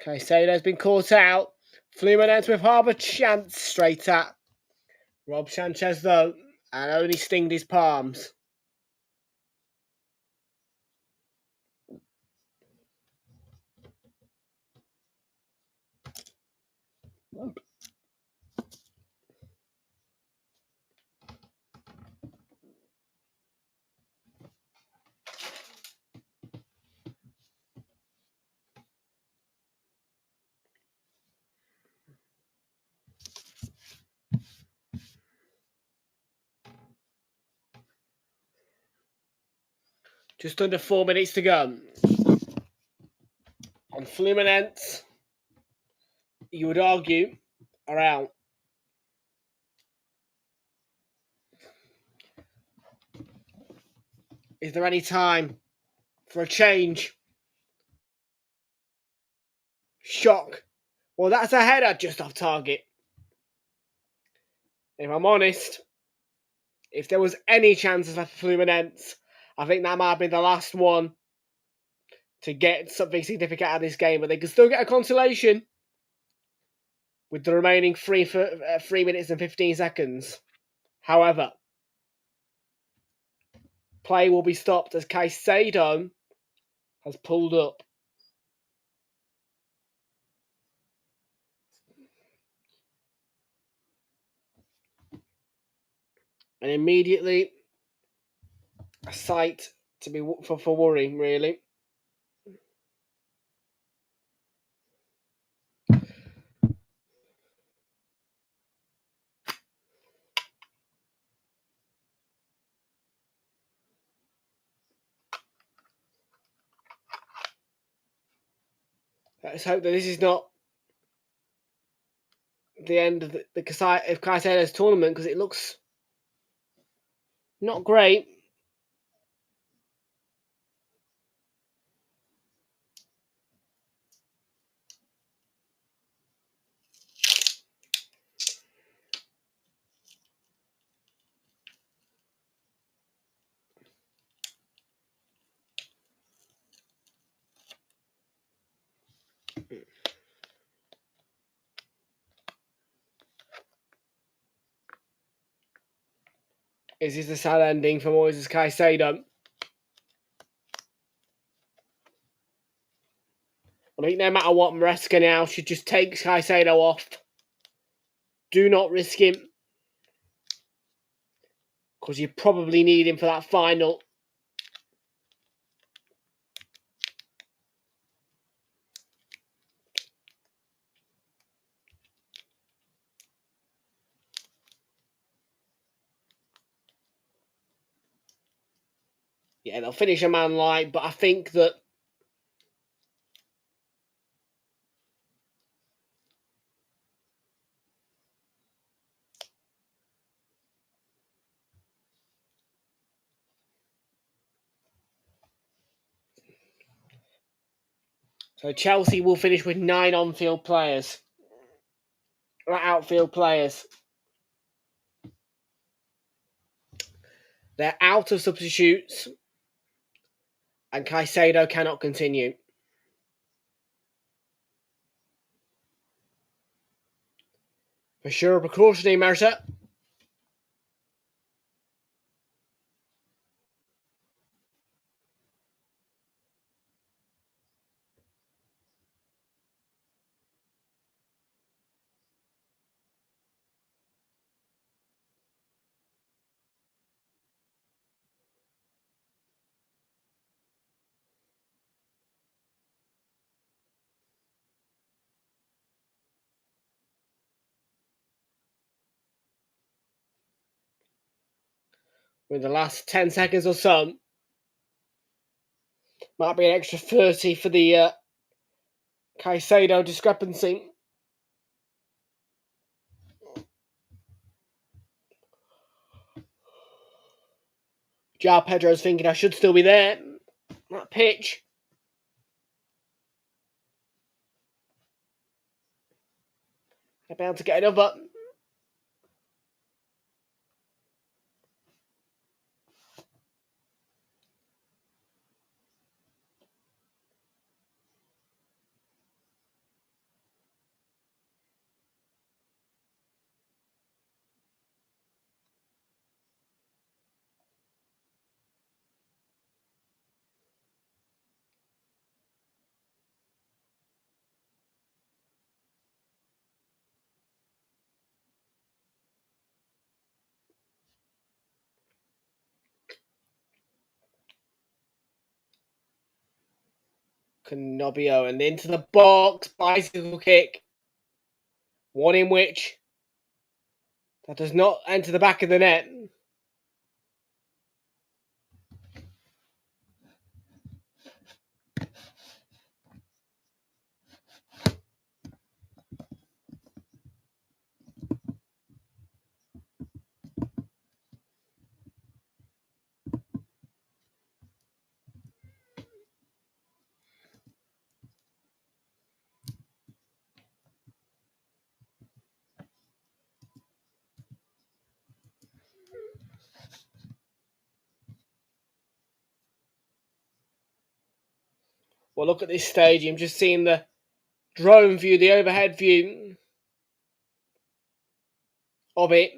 Caicedo's been caught out. Fluminense with half a chance straight at Rob Sanchez, though, and only stinged his palms. Just under 4 minutes to go. And Fluminense you would argue, are out. Is there any time for a change? Shock. Well, that's a header just off target. If I'm honest, if there was any chances for Fluminense, I think that might have been the last one to get something significant out of this game, but they can still get a consolation with the remaining 3 minutes and 15 seconds. However, play will be stopped as Caicedo has pulled up. And immediately, a sight to be for worrying, really. Let's hope that this is not the end of the Caicedo's tournament, because it looks not great. Is this a sad ending for Moises Caicedo? I think no matter what, Maresca now should just take Caicedo off. Do not risk him, because you probably need him for that final. Yeah, they'll finish a man light, but I think that so Chelsea will finish with 9 on-field players. Or outfield players. They're out of substitutes, and Caicedo cannot continue. For sure, a precautionary measure. With the last 10 seconds or so. Might be an extra 30 for the Caicedo discrepancy. João Pedro's thinking I should still be there. That pitch. I'll be able to get another. Canobio and into the box. Bicycle kick. One in which that does not enter the back of the net. Well, look at this stadium. Just seeing the drone view, the overhead view of it.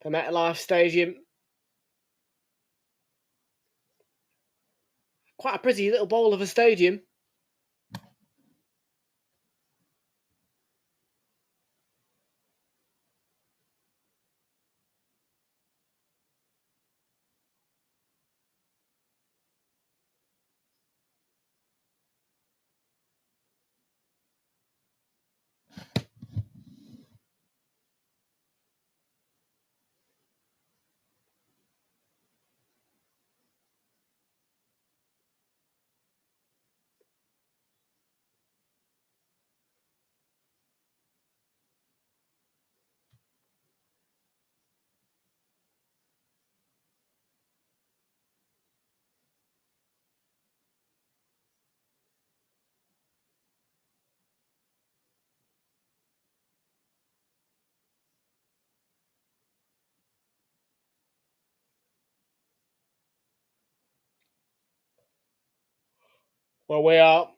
The MetLife Stadium. Quite a pretty little bowl of a stadium. Well, we are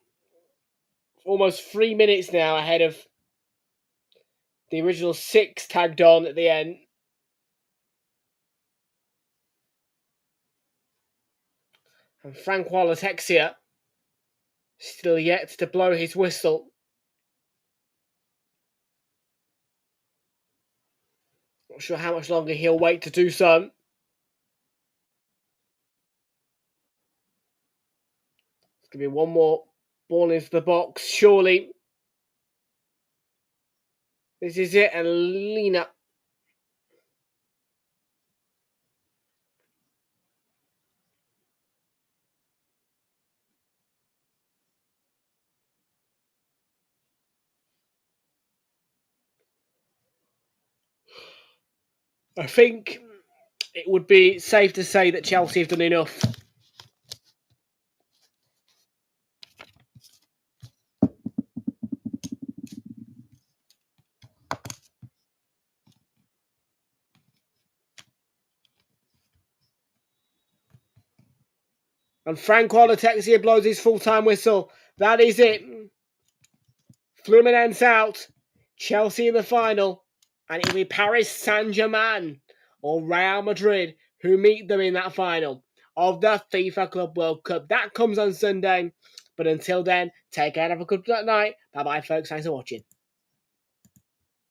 almost 3 minutes now ahead of the original 6 tagged on at the end. And Frank Walatexia still yet to blow his whistle. Not sure how much longer he'll wait to do so. It's going to be one more ball into the box, surely. This is it, and Lena. I think it would be safe to say that Chelsea have done enough. And Frank Walatexia blows his full-time whistle. That is it. Fluminense out. Chelsea in the final. And it'll be Paris Saint-Germain or Real Madrid who meet them in that final of the FIFA Club World Cup. That comes on Sunday. But until then, take care, have a good night. Bye-bye, folks. Thanks for watching.